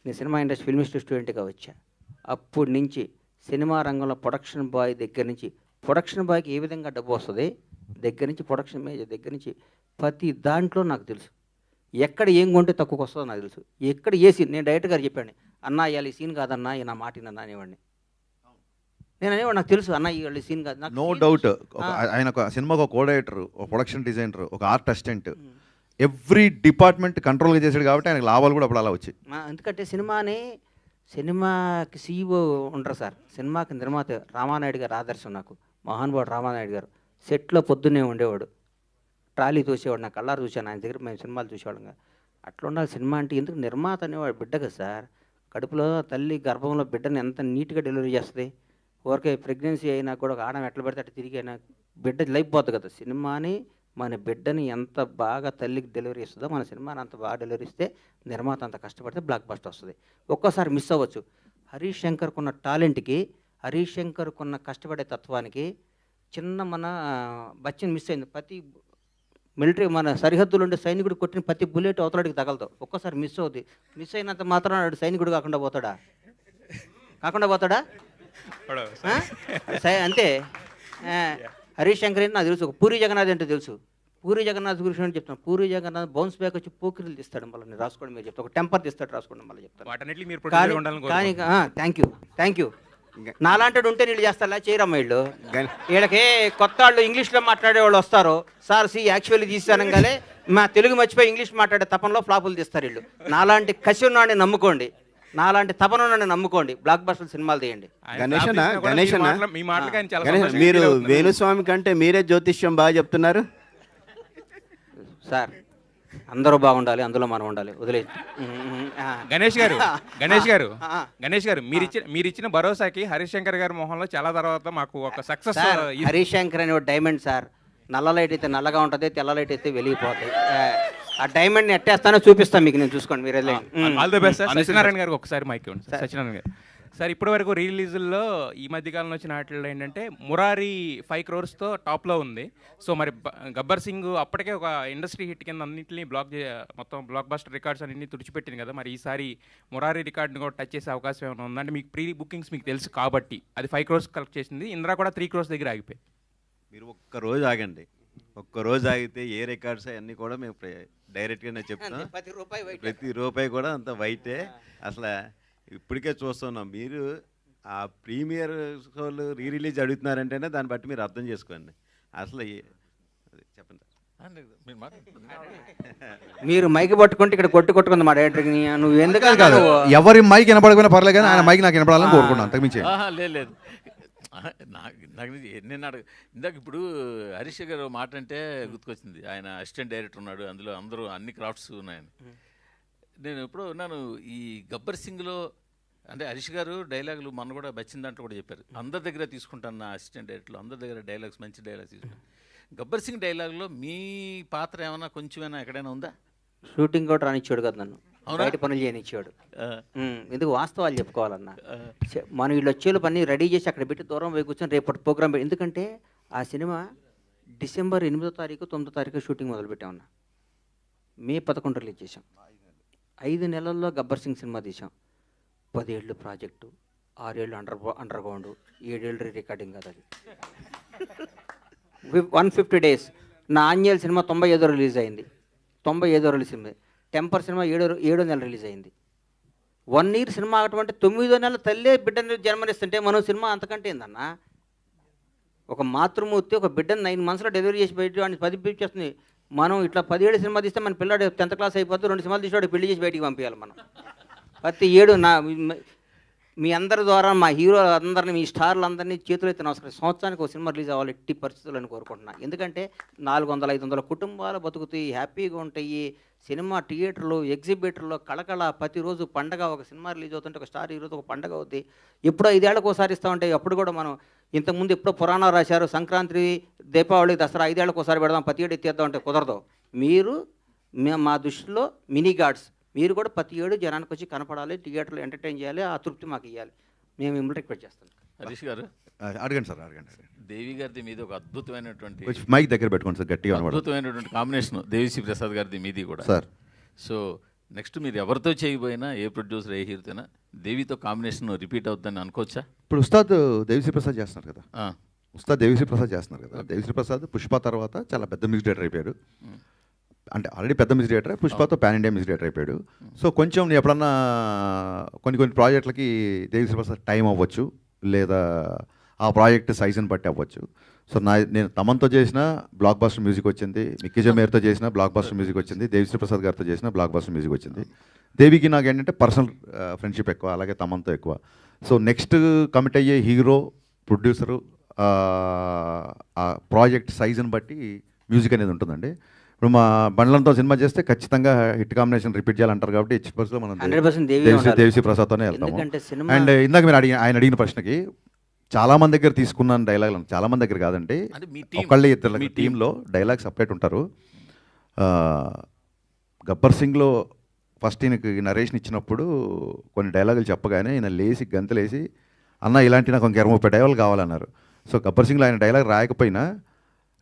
నేను సినిమా ఇండస్ట్రీ ఫిల్మ్ ఇన్స్టిట్యూట్ స్టూడెంట్గా వచ్చా. అప్పటి నుంచి సినిమా రంగంలో ప్రొడక్షన్ బాయ్ దగ్గర నుంచి, ప్రొడక్షన్ బాయ్కి ఏ విధంగా డబ్బు వస్తుంది దగ్గర నుంచి, ప్రొడక్షన్ మేనేజర్ దగ్గర నుంచి ప్రతి దాంట్లో నాకు తెలుసు. ఎక్కడ ఏం కొంటే తక్కువకి వస్తుందో నాకు తెలుసు. ఎక్కడ ఏ సీన్, నేను డైరెక్టర్ గారు చెప్పాను, అన్న ఇవాళ ఈ సీన్ కాదన్నా, నా మాటినన్నా అనేవాడిని. నేను అనేవాడు, నాకు తెలుసు అన్న ఇవాళ సీన్ కాదు. No doubt. ఆయన ఒక సినిమాకు ఒక కోఆర్డినేటర్, ఒక ప్రొడక్షన్ డిజైనర్, ఒక ఆర్ట్ అసిస్టెంట్, ఎవ్రీ డిపార్ట్మెంట్ కంట్రోల్గా చేశాడు. కాబట్టి ఆయనకు లాభాలు కూడా అప్పుడు అలా వచ్చాయి. ఎందుకంటే సినిమాకి CEO ఉండరు సార్, సినిమాకి నిర్మాత రామానాయుడు గారు ఆదర్శం నాకు. మహానుభావుడు రామానాయుడు గారు సెట్లో పొద్దున్నే ఉండేవాడు, ట్రాలీ చూసేవాడు. నా కళ్ళారు చూశాను ఆయన దగ్గర, మేము సినిమాలు చూసేవాళ్ళం. అట్లా ఉండాలి సినిమా అంటే. ఎందుకు నిర్మాత అనేవాడు బిడ్డ కదా సార్, కడుపులో తల్లి గర్భంలో బిడ్డని ఎంత నీట్గా డెలివరీ చేస్తుంది. ఊరికే ప్రెగ్నెన్సీ అయినా కూడా ఒక ఆడడం ఎట్లా పెడితే అట్లా తిరిగి అయినా బిడ్డ లైఫ్ పోతుంది కదా. సినిమాని మన బిడ్డని ఎంత బాగా తల్లికి డెలివరీ ఇస్తుందో మన సినిమాని అంత బాగా డెలివరీ ఇస్తే నిర్మాత అంత కష్టపడితే బ్లాక్ బస్టర్ వస్తుంది. ఒక్కోసారి మిస్ అవ్వచ్చు. హరీష్ శంకర్కున్న టాలెంట్కి, హరీష్ శంకర్కున్న కష్టపడే తత్వానికి చిన్న మన బచ్చన్ మిస్ అయింది. ప్రతి మిలిటరీ మన సరిహద్దులు ఉండే సైనికుడు కొట్టిన ప్రతి బుల్లెట్ అవతలడికి తగలదు. ఒక్కోసారి మిస్ అవుతుంది. మిస్ అయినంత మాత్రం సైనికుడు కాకుండా పోతాడా? అంతే. హరీష్ శంకర్ నాకు తెలుసు. ఒక పూరి జగన్నాథ్ అంటే తెలుసు. పూరి జగన్నాథ్ గురించి అని చెప్తాను. పూరి జగన్నాథ్ బౌన్స్ బ్యాక్ వచ్చి పోకిరీలు తీస్తాడు. మళ్ళీ నేను రాసుకోండి, మీరు చెప్తాను. ఒక టెంపర్ తీస్తాడు, రాసుకోండి, మళ్ళీ చెప్తాను. కానీ థ్యాంక్ యూ. నాలాంటి ఉంటే నీళ్ళు చేస్తారా? చేయరమ్మ వీళ్ళు. వీళ్ళకి కొత్త వాళ్ళు ఇంగ్లీష్లో మాట్లాడే వాళ్ళు వస్తారు. సార్ యాక్చువల్లీ తీస్తానంగానే మా తెలుగు మర్చిపోయి ఇంగ్లీష్ మాట్లాడే తపనలో ఫ్లాపులు తీస్తారు వీళ్ళు. నాలాంటి కసి ఉన్నాడిని నమ్ముకోండి, నాలాంటి తపన ఉన్నాడిని నమ్ముకోండి, బ్లాక్ బస్టర్ సినిమాలు తీయండి. గణేష్ మీరు వేణుస్వామి కంటే మీరే జ్యోతిష్యం బాగా చెప్తున్నారు సార్. అందరూ బాగుండాలి, అందులో మనం ఉండాలి. వదిలే గణేష్ గారు మీరు ఇచ్చిన భరోసాకి హరీష్ శంకర్ గారి మొహంలో చాలా తర్వాత మాకు ఒక సక్సెస్. హరీష్ శంకర్ అనే డైమండ్ సార్. నల్ల లైట్ అయితే నల్లగా ఉంటుంది, తెల్ల లైట్ అయితే వెలిగిపోతాయి. ఆ డైమండ్ని ఎట్టేస్తానో చూపిస్తాను మీకు, నేను చూసుకోండి. మీరు all the best sir. Satyanarayana గారికి ఒకసారి మైక్ ఇవ్వండి. సత్యనారాయణ గారు సార్, ఇప్పటి వరకు రిలీజుల్లో ఈ మధ్యకాలంలో వచ్చిన వాటిల్లో ఏంటంటే మురారి 5 crores టాప్లో ఉంది. సో మరి గబ్బర్ సింగ్ అప్పటికే ఒక ఇండస్ట్రీ హిట్ కింద అన్నింటినీ మొత్తం బ్లాక్ బస్టర్ రికార్డ్స్ అన్నింటినీ తుడిచిపెట్టింది కదా. మరి ఈసారి మురారి రికార్డుని కూడా టచ్ చేసే అవకాశం ఏమైనా ఉందంటే, మీకు ప్రీ బుకింగ్స్ మీకు తెలుసు కాబట్టి అది 5 crores కలెక్ట్ చేసింది. ఇంద్రా కూడా 3 crores దగ్గర ఆగిపోయి. మీరు ఒక్కరోజు ఆగండి. ఒక్కరోజు ఆగితే ఏ రికార్డ్స్ అవన్నీ కూడా మేము డైరెక్ట్గానే చెప్తాం. ప్రతి రూపాయి కూడా అంత వైటే. అసలు ఇప్పటికే చూస్తున్నాం. మీరు ఆ ప్రీమియర్ షోలు రిలీజ్ అడుగుతున్నారంటేనే దాన్ని బట్టి మీరు అర్థం చేసుకోండి. అసలు చెప్పండి. మీరు మైక్ పట్టుకుంటే ఇక్కడ కొట్టుకుంది మా డైరెక్టర్. నువ్వు ఎందుకు కాదు, ఎవరి మైక్ వినపడకపోయినా పర్లేదు, కానీ ఆయన మైక్ నాకు వినపడాలని కోరుకున్నాను. అంతకుమించి లేదు. నాకు నేను ఇందాక ఇప్పుడు హరీష్ గారు మాట అంటే గుర్తుకొచ్చింది. ఆయన అసిస్టెంట్ డైరెక్టర్ ఉన్నాడు, అందులో అందరూ అన్ని క్రాఫ్ట్స్ ఉన్నాయని. నేను ఎప్పుడో ఉన్నాను ఈ గబ్బర్ సింగ్లో. అంటే హరీష్ గారు డైలాగులు మొన్న కూడా బచ్చిన దాంట్లో కూడా చెప్పారు, అందరి దగ్గర తీసుకుంటాను నా అసిస్టెంట్ డైరెక్టర్లు, అందరి దగ్గర డైలాగ్స్ మంచి డైలాగ్స్ తీసుకుంటాను. గబ్బర్ సింగ్ డైలాగ్లో మీ పాత్ర ఏమైనా కొంచెమైనా ఎక్కడైనా ఉందా? షూటింగ్ కూడా రానిచ్చాడు కదా నన్ను, బయట పనులు చేయనిచ్చాడు. ఎందుకు వాస్తవాలు చెప్పుకోవాలన్నా. మనం వీళ్ళు వచ్చేలు పని రెడీ చేసి అక్కడ పెట్టి దూరం పోయి కూర్చొని రేపటి ప్రోగ్రామ్ పెట్టి. ఎందుకంటే ఆ సినిమా డిసెంబర్ 8వ తారీఖు 9వ తారీఖు షూటింగ్ మొదలుపెట్టామన్నా. మే 11 రిలీజ్ చేసాం. 5 నెలల్లో గబ్బర్ సింగ్ సినిమా తీసాం. 10 ఏళ్ళు ప్రాజెక్టు, 6 ఏళ్ళు అండర్ గ్రౌండ్, 7 ఏళ్ళు రికార్డింగ్ కదా అది. 150 days. నా ఆంజనేయులు సినిమా 95 రిలీజ్ అయింది. 95 రిలీజ్ అయింది. టెంపర్ సినిమా 7వ నెల రిలీజ్ అయింది. 1 year సినిమా అటువంటి 9వ నెల తల్లే బిడ్డని జన్మనిస్తుంటే మనం సినిమా అంతకంటే ఏందన్నా. ఒక మాతృమూర్తి ఒక బిడ్డను 9 monthsలో డెలివరీ చేసి బయట వాడిని 10 చేస్తుంది. మనం ఇట్లా 10 ఏళ్ళు సినిమా తీస్తే మన పిల్లాడు 10th class అయిపోతుంది. 2 సినిమాలు తీసి పెళ్లి చేసి బయటికి పంపించాలి మనం. ప్రతి ఏడు మీ అందరి ద్వారా మా హీరో అందరినీ, మీ స్టార్లు అందరినీ చేతులు అయితే నమస్కారం. సంవత్సరానికి ఒక సినిమా రిలీజ్ అవ్వాలి ఎట్టి పరిస్థితులను కోరుకుంటున్నాను. ఎందుకంటే 400-500 కుటుంబాలు బతుకుతాయి, హ్యాపీగా ఉంటాయి. సినిమా థియేటర్లు, ఎగ్జిబిటర్లు కళకళ, ప్రతిరోజు పండగ. ఒక సినిమా రిలీజ్ అవుతుంటే ఒక స్టార్ ఈరోజు ఒక పండగ అవుతుంది. ఎప్పుడో 5 ఏళ్ళకు ఒకసారి ఇస్తామంటే అప్పుడు కూడా మనం ఇంతకుముందు ఎప్పుడో పురాణాలు రాశారు, సంక్రాంతి, దీపావళి, దసరా 5 ఏళ్ళకు ఒకసారి పెడదాం, ప్రతి ఏడు ఎత్తేద్దాం అంటే కుదరదు. మీరు మా దృష్టిలో మినీ గాడ్స్. మీరు కూడా ప్రతి ఏడు జనానికి వచ్చి కనపడాలి, థియేటర్లో ఎంటర్టైన్ చేయాలి, ఆ తృప్తి మాకు ఇవ్వాలి. మేము మిమ్మల్ని రిక్వెస్ట్ చేస్తాం. హరీష్ గారు అడగండి సార్, అడగండి. దేవి గారిది మీద ఒక అద్భుతమైనటువంటి మైక్ దగ్గర పెట్టుకోండి సార్, గట్టిగా అద్భుతమైనటువంటి కాంబినేషన్ దేవిశ్రీ ప్రసాద్ గారిది మీది కూడా సార్. సో నెక్స్ట్ మీరు ఎవరితో చేయబోయినా, ఏ ప్రొడ్యూసర్, ఏ హీరోతోనా దేవితో కాంబినేషన్ రిపీట్ అవుతుందని అనుకోవచ్చా? ఇప్పుడు ఉస్తాద్ దేవిశ్రీ ప్రసాద్ చేస్తున్నారు కదా, ఉస్తాద్ దేవిశ్రీ ప్రసాద్ చేస్తున్నారు కదా. దేవిశ్రీ ప్రసాద్ పుష్ప తర్వాత చాలా పెద్ద మ్యూజిక్ డైరెక్టర్ అయిపోయారు. అంటే ఆల్రెడీ పెద్ద మ్యూజిక్ డైరెక్టర్, పుష్పతో పాన్ ఇండియా మ్యూజిక్ డైరెక్టర్ అయిపోయాడు. సో కొంచెం ఎప్పుడన్నా కొన్ని ప్రాజెక్టులకి దేవిశ్రీ ప్రసాద్ టైం అవ్వచ్చు, లేదా ఆ ప్రాజెక్ట్ సైజుని బట్టి అవ్వచ్చు. సో నేను తమన్తో చేసిన బ్లాక్ బస్టర్ మ్యూజిక్ వచ్చింది, మిక్కీ జమేర్తో చేసిన బ్లాక్ బస్టర్ మ్యూజిక్ వచ్చింది, దేవిశ్రీ ప్రసాద్ గారితో చేసిన బ్లాక్ బస్టర్ మ్యూజిక్ వచ్చింది. దేవికి నాకు ఏంటంటే పర్సనల్ ఫ్రెండ్షిప్ ఎక్కువ, అలాగే తమన్తో ఎక్కువ. సో నెక్స్ట్ కమిట్ అయ్యే హీరో, ప్రొడ్యూసరు, ఆ ప్రాజెక్ట్ సైజుని బట్టి మ్యూజిక్ అనేది ఉంటుందండి. ఇప్పుడు మా బండ్లంతో సినిమా చేస్తే ఖచ్చితంగా హిట్ కాంబినేషన్ రిపీట్ చేయాలంటారు కాబట్టి హెచ్% మనం దేవిశ్రీ ప్రసాద్తోనే వెళ్తాము. అండ్ ఇందాక మీరు ఆయన అడిగిన ప్రశ్నకి చాలామంది దగ్గర తీసుకున్నాను డైలాగులు, చాలామంది దగ్గర కాదండి, అంటే మీ టీం, ఒకళ్ళే ఇద్దరు మీ టీంలో డైలాగ్ సపరేట్ ఉంటారు. గబ్బర్ సింగ్లో ఫస్ట్ ఈయనకి నరేషన్ ఇచ్చినప్పుడు కొన్ని డైలాగులు చెప్పగానే ఈయన లేచి గంతలేసి అన్న ఇలాంటి నాకు ఇంక 20-30 డైలాగులు కావాలన్నారు. సో గబ్బర్ సింగ్లో ఆయన డైలాగ్ రాయకపోయినా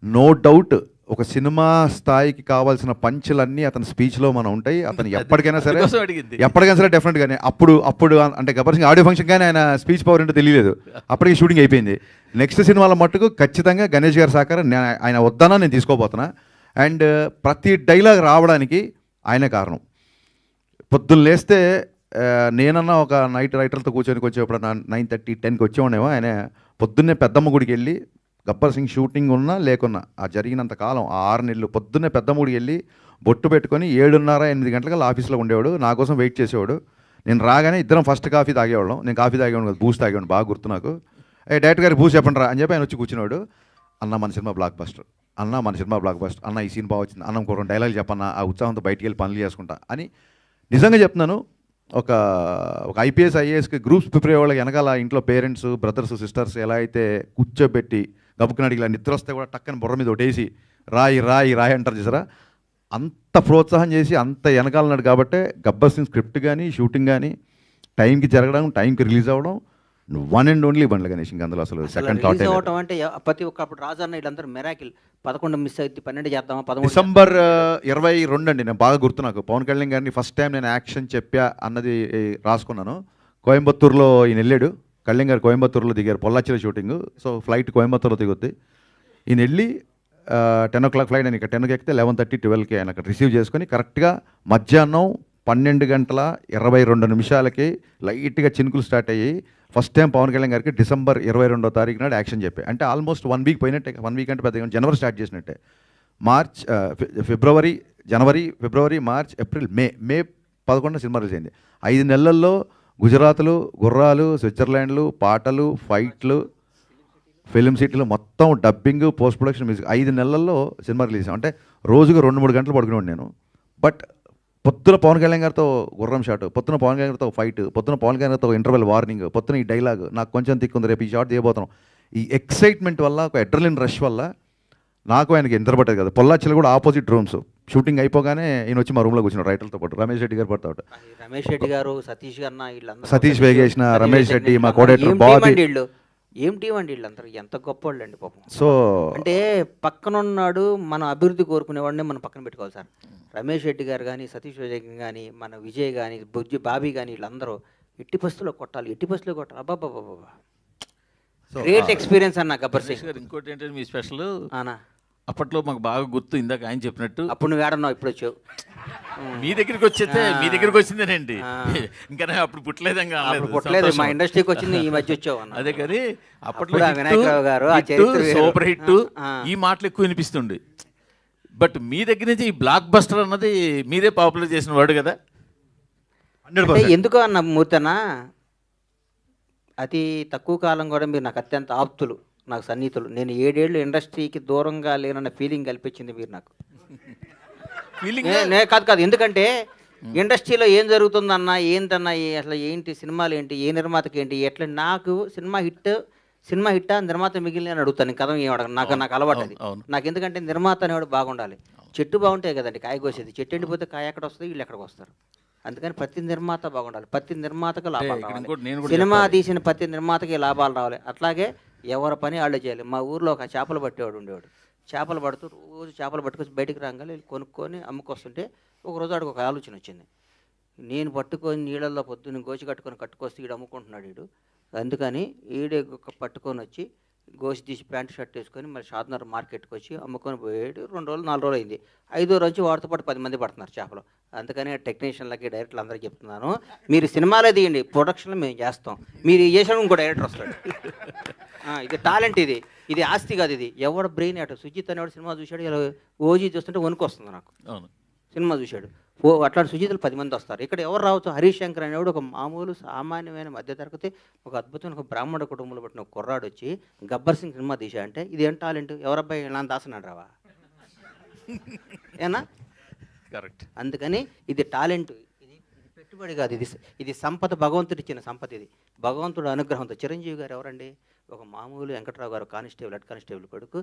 నో డౌట్ ఒక సినిమా స్థాయికి కావాల్సిన పంచులన్నీ అతని స్పీచ్లో మనం ఉంటాయి. అతను ఎప్పటికైనా సరే డెఫినెట్గానే అప్పుడు అంటే గబ్బర్ సింగ్ ఆడియో ఫంక్షన్ కానీ ఆయన స్పీచ్ పవర్ ఏంటో తెలియలేదు, అప్పటికి షూటింగ్ అయిపోయింది. నెక్స్ట్ సినిమాల మట్టుకు ఖచ్చితంగా గణేష్ గారి సహకారం ఆయన వద్దన్నా నేను తీసుకోబోతున్నా. అండ్ ప్రతి డైలాగ్ రావడానికి ఆయనే కారణం. పొద్దున్న లేస్తే నేనన్నా ఒక నైట్ రైటర్లతో కూర్చొని వచ్చేప్పుడు 9:30, 10కి వచ్చేవాడేమో. ఆయన పొద్దున్నే పెద్దమ్మ గుడికి వెళ్ళి గబ్బర్ సింగ్ షూటింగ్ ఉన్నా లేకున్నా ఆ జరిగినంత కాలం ఆ 6 నెలలు పొద్దున్నే పెద్దమ్మ గుడికి వెళ్ళి బొట్టు పెట్టుకొని 7:30-8 గంటలకు ఆఫీస్లో ఉండేవాడు, నా కోసం వెయిట్ చేసేవాడు. నేను రాగానే ఇద్దరం ఫస్ట్ కాఫీ తాగేవాళ్ళం. నేను కాఫీ తాగేవాడు కదా, బూస్ట్ తాగేవాడు, బాగా గుర్తు నాకు. డైరెక్టర్ గారు బూస్ట్ చెప్పండి రా అని చెప్పి ఆయన వచ్చి కూర్చున్నాడు. అన్న మన సినిమా బ్లాక్ బస్టర్, అన్న ఈ సీన్ బాగా వచ్చింది, అన్న ఇంకో 2 డైలాగులు చెప్పన్నా, ఆ ఉత్సాహంతో బయటికి వెళ్ళి పనులు చేసుకుంటా అని. నిజంగా చెప్తున్నాను, ఒక ఐపీఎస్ ఐఏఎస్కి గ్రూప్స్ ప్రిపేర్ అయ్యే వాళ్ళకి వెనకాల ఇంట్లో పేరెంట్స్, బ్రదర్స్, సిస్టర్స్ ఎలా అయితే కూర్చోబెట్టి గబుక్కునాడికి ఇలా నిద్ర వస్తే కూడా టక్కని బుర్ర మీద ఒకటేసి రాయి అంటారు చూసారా, అంత ప్రోత్సాహం చేసి అంత వెనకాలన్నాడు. కాబట్టి గబ్బర్ సింగ్ స్క్రిప్ట్ కానీ షూటింగ్ కానీ టైంకి జరగడం, టైంకి రిలీజ్ అవ్వడం, 1 and only బండ్ల గణేష్. ఇంకా అందులో అసలు సెకండ్ థాట్ అవటం అంటే ప్రతి ఒక్క అప్పుడు రాజన్న వీళ్ళందరూ మెరాకిల్. 11 మిస్ అయితే 12 చేద్దామా, 13 డిసెంబర్ 22 అండి, నేను బాగా గుర్తు నాకు. పవన్ కళ్యాణ్ గారిని ఫస్ట్ టైం నేను యాక్షన్ చెప్పా అన్నది రాసుకున్నాను. కోయంబత్తూరులో ఈయన వెళ్ళాడు, కళ్యాణ్ గారు కోయంబత్తూరులో దిగారు, పొల్లాచిలో షూటింగ్. సో ఫ్లైట్ కోయంబత్తూరులో దిగుద్ది. ఈయన వెళ్ళి 10 o'clock ఫ్లైట్, నేను ఇక్కడ 10కి ఎక్కితే 11:30, 12కి ఆయన అక్కడ రిసీవ్ చేసుకొని కరెక్ట్గా మధ్యాహ్నం 12:22 లైట్గా చినుకులు స్టార్ట్ అయ్యి ఫస్ట్ టైం పవన్ కళ్యాణ్ గారికి డిసెంబర్ 22వ తారీఖు నాడు యాక్షన్ చెప్పాయి. అంటే ఆల్మోస్ట్ 1 వీక్ పోయినట్టే. 1 వీక్ అంటే పెద్దగా జనవరి స్టార్ట్ చేసినట్టే. జనవరి, ఫిబ్రవరి, మార్చ్, ఏప్రిల్, మే 11 సినిమా రిలీజ్ అయింది. 5 నెలల్లో గుజరాత్లు, గుర్రాలు, స్విట్జర్లాండ్లు, పాటలు, ఫైట్లు, ఫిలిం సిటీలు, మొత్తం డబ్బింగ్, పోస్ట్ ప్రొడక్షన్, మ్యూజిక్ 5 నెలల్లో సినిమా రిలీజ్. అంటే రోజుకు 2-3 గంటలు పడుకునేవాడు నేను. బట్ పొద్దున పవన్ కళ్యాణ్ గారితో గుర్రం షాట్, పొద్దున పవన్ కళ్యాణ్ గారితో ఫైట్, పొద్దున పవన్ కళ్యాణ్ గారితో ఇంటర్వెల్ వార్నింగ్, పొద్దున ఈ డైలాగ్ నాకు కొంచెం తిక్కుంది, రేపు ఈ షాట్ చేయబోతున్నాం. ఈ ఎక్సైట్మెంట్ వల్ల, ఒక అడ్రినలిన్ రష్ వల్ల నాకు ఆయనకి నిద్రపట్టేది కదా. పొల్లాచిలో కూడా ఆపోజిట్ రూమ్స్. షూటింగ్ అయిపోగానే ఈయన వచ్చి మా రూమ్లో కూర్చున్నాడు రైటర్లతో పాటు. రమేష్ రెడ్డి గారు పడతాడు, రమేష్ రెడ్డి గారు, సతీష్ గారు, సతీష్ వేగేసిన, రమేష్ రెడ్డి, మా కోడేటర్ బాబీ. ఏం టీం అండి వీళ్ళందరూ, ఎంత గొప్ప వాళ్ళు అండి పాపం. సో అంటే పక్కన ఉన్నాడు, మన అభివృద్ధి కోరుకునేవాడిని మనం పక్కన పెట్టుకోవాలి సార్. రమేష్ రెడ్డి గారు కానీ, సతీష్ విజయ్ కానీ, మన విజయ్ కానీ, బుజ్జి బాబీ కానీ, వీళ్ళందరూ ఎట్టి పరిస్థితుల్లో కొట్టాలి. అబ్బాబ్బాబ్బా, గ్రేట్ ఎక్స్పీరియన్స్ అన్న గబ్బర్ సింగ్. ఇంకోటి ఏంటంటే మీ స్పెషల్ అప్పట్లో మాకు బాగా గుర్తు, ఇందాక ఆయన చెప్పినట్టు. అప్పుడు నువ్వు ఏడన్నావు, ఇప్పుడు వచ్చావు. మీ దగ్గరికి వచ్చిందేనండి, ఇంకా అప్పుడు పుట్టలేదు, మా ఇండస్ట్రీకి వచ్చింది ఈ మధ్య వచ్చావు. అదే కానీ అప్పట్లో వినాయకరావు గారు సూపర్ హిట్ ఈ మాటలు ఎక్కువ వినిపిస్తుండే. బట్ మీ దగ్గర నుంచి ఈ బ్లాక్ బస్టర్ అన్నది మీరే పాపులర్ చేసిన వర్డ్ కదా. ఎందుకో అన్న మూర్తన, అతి తక్కువ కాలం కూడా మీరు నాకు అత్యంత ఆప్తులు, నాకు సన్నిహితులు. నేను 7 ఏళ్ళు ఇండస్ట్రీకి దూరంగా లేనన్న ఫీలింగ్ కల్పించింది మీరు నాకు. కాదు, ఎందుకంటే ఇండస్ట్రీలో ఏం జరుగుతుందన్నా, ఏంటన్నా, అసలు ఏంటి సినిమాలు, ఏంటి ఏ నిర్మాతకి ఏంటి ఎట్లా, నాకు సినిమా హిట్టా నిర్మాత మిగిలిన అని అడుగుతాను. కథ నాకు అలవాటు అది. నాకు ఎందుకంటే నిర్మాత అనేవాడు బాగుండాలి. చెట్టు బాగుంటే కదండి కాయ కోసేది. చెట్టు ఎండిపోతే కాయ ఎక్కడ వస్తుంది, వీళ్ళు ఎక్కడికి వస్తారు. అందుకని ప్రతి నిర్మాత బాగుండాలి, ప్రతి నిర్మాతకు లాభాలు రావాలి. సినిమా తీసిన ప్రతి నిర్మాతకి లాభాలు రావాలి. అట్లాగే ఎవరి పని వాళ్ళు చేయాలి. మా ఊర్లో ఒక చేపలు పట్టేవాడు ఉండేవాడు. చేపలు పడుతూ రోజు చేపలు పట్టుకొచ్చి బయటికి రాగానే కొనుక్కొని అమ్ముకొస్తుంటే ఒకరోజు ఆడికి ఒక ఆలోచన వచ్చింది. నేను పట్టుకొని నీళ్ళల్లో పొద్దున్న గోచి కట్టుకొస్తే ఈడు అమ్ముకుంటున్నాడు వీడు, అందుకని ఈడే పట్టుకొని వచ్చి గోసి తీసి ప్యాంట్ షర్ట్ వేసుకొని మరి షాద్నగర్ మార్కెట్కి వచ్చి అమ్ముకొని పోయాడు. 2 రోజులు 4 రోజులు అయింది. 5వ రోజు వాడితో పాటు 10 మంది పడుతున్నారు చేపలు. అందుకని టెక్నీషియన్లకి, డైరెక్టర్లు అందరికీ చెప్తున్నాను, మీరు సినిమాలే తీయండి, ప్రొడక్షన్లో మేము చేస్తాం. మీరు చేసాడు ఇంకో డైరెక్టర్ వస్తాడు. ఇది టాలెంట్, ఇది ఆస్తి కాదు. ఇది ఎవడ బ్రెయిన్ అటు. సుజిత్ అనేవాడు సినిమా చూశాడు, ఇలా ఓజీ చూస్తుంటే వణుకు వస్తుంది నాకు. సినిమా చూశాడు, అట్లాంటి సుజితులు 10 మంది వస్తారు. ఇక్కడ ఎవరు రావచ్చు? హరీష్ శంకర్ అనేవాడు ఒక మామూలు సామాన్యమైన మధ్యతరగతి ఒక అద్భుతమైన ఒక బ్రాహ్మణ కుటుంబంలో పుట్టిన ఒక కుర్రాడు వచ్చి గబ్బర్ సింగ్ సినిమా తీసా అంటే ఇది ఏం టాలెంట్? ఎవరబ్బాయి ఇలా దాసనాడు రావా ఏనా? కరెక్ట్. అందుకని ఇది టాలెంట్, ఇది పెట్టుబడి కాదు, ఇది సంపద, భగవంతుడు ఇచ్చిన సంపద. ఇది భగవంతుడు అనుగ్రహంతో. చిరంజీవి గారు ఎవరండి? ఒక మామూలు వెంకట్రావు గారు కానిస్టేబుల్ హెడ్ కానిస్టేబుల్ కొడుకు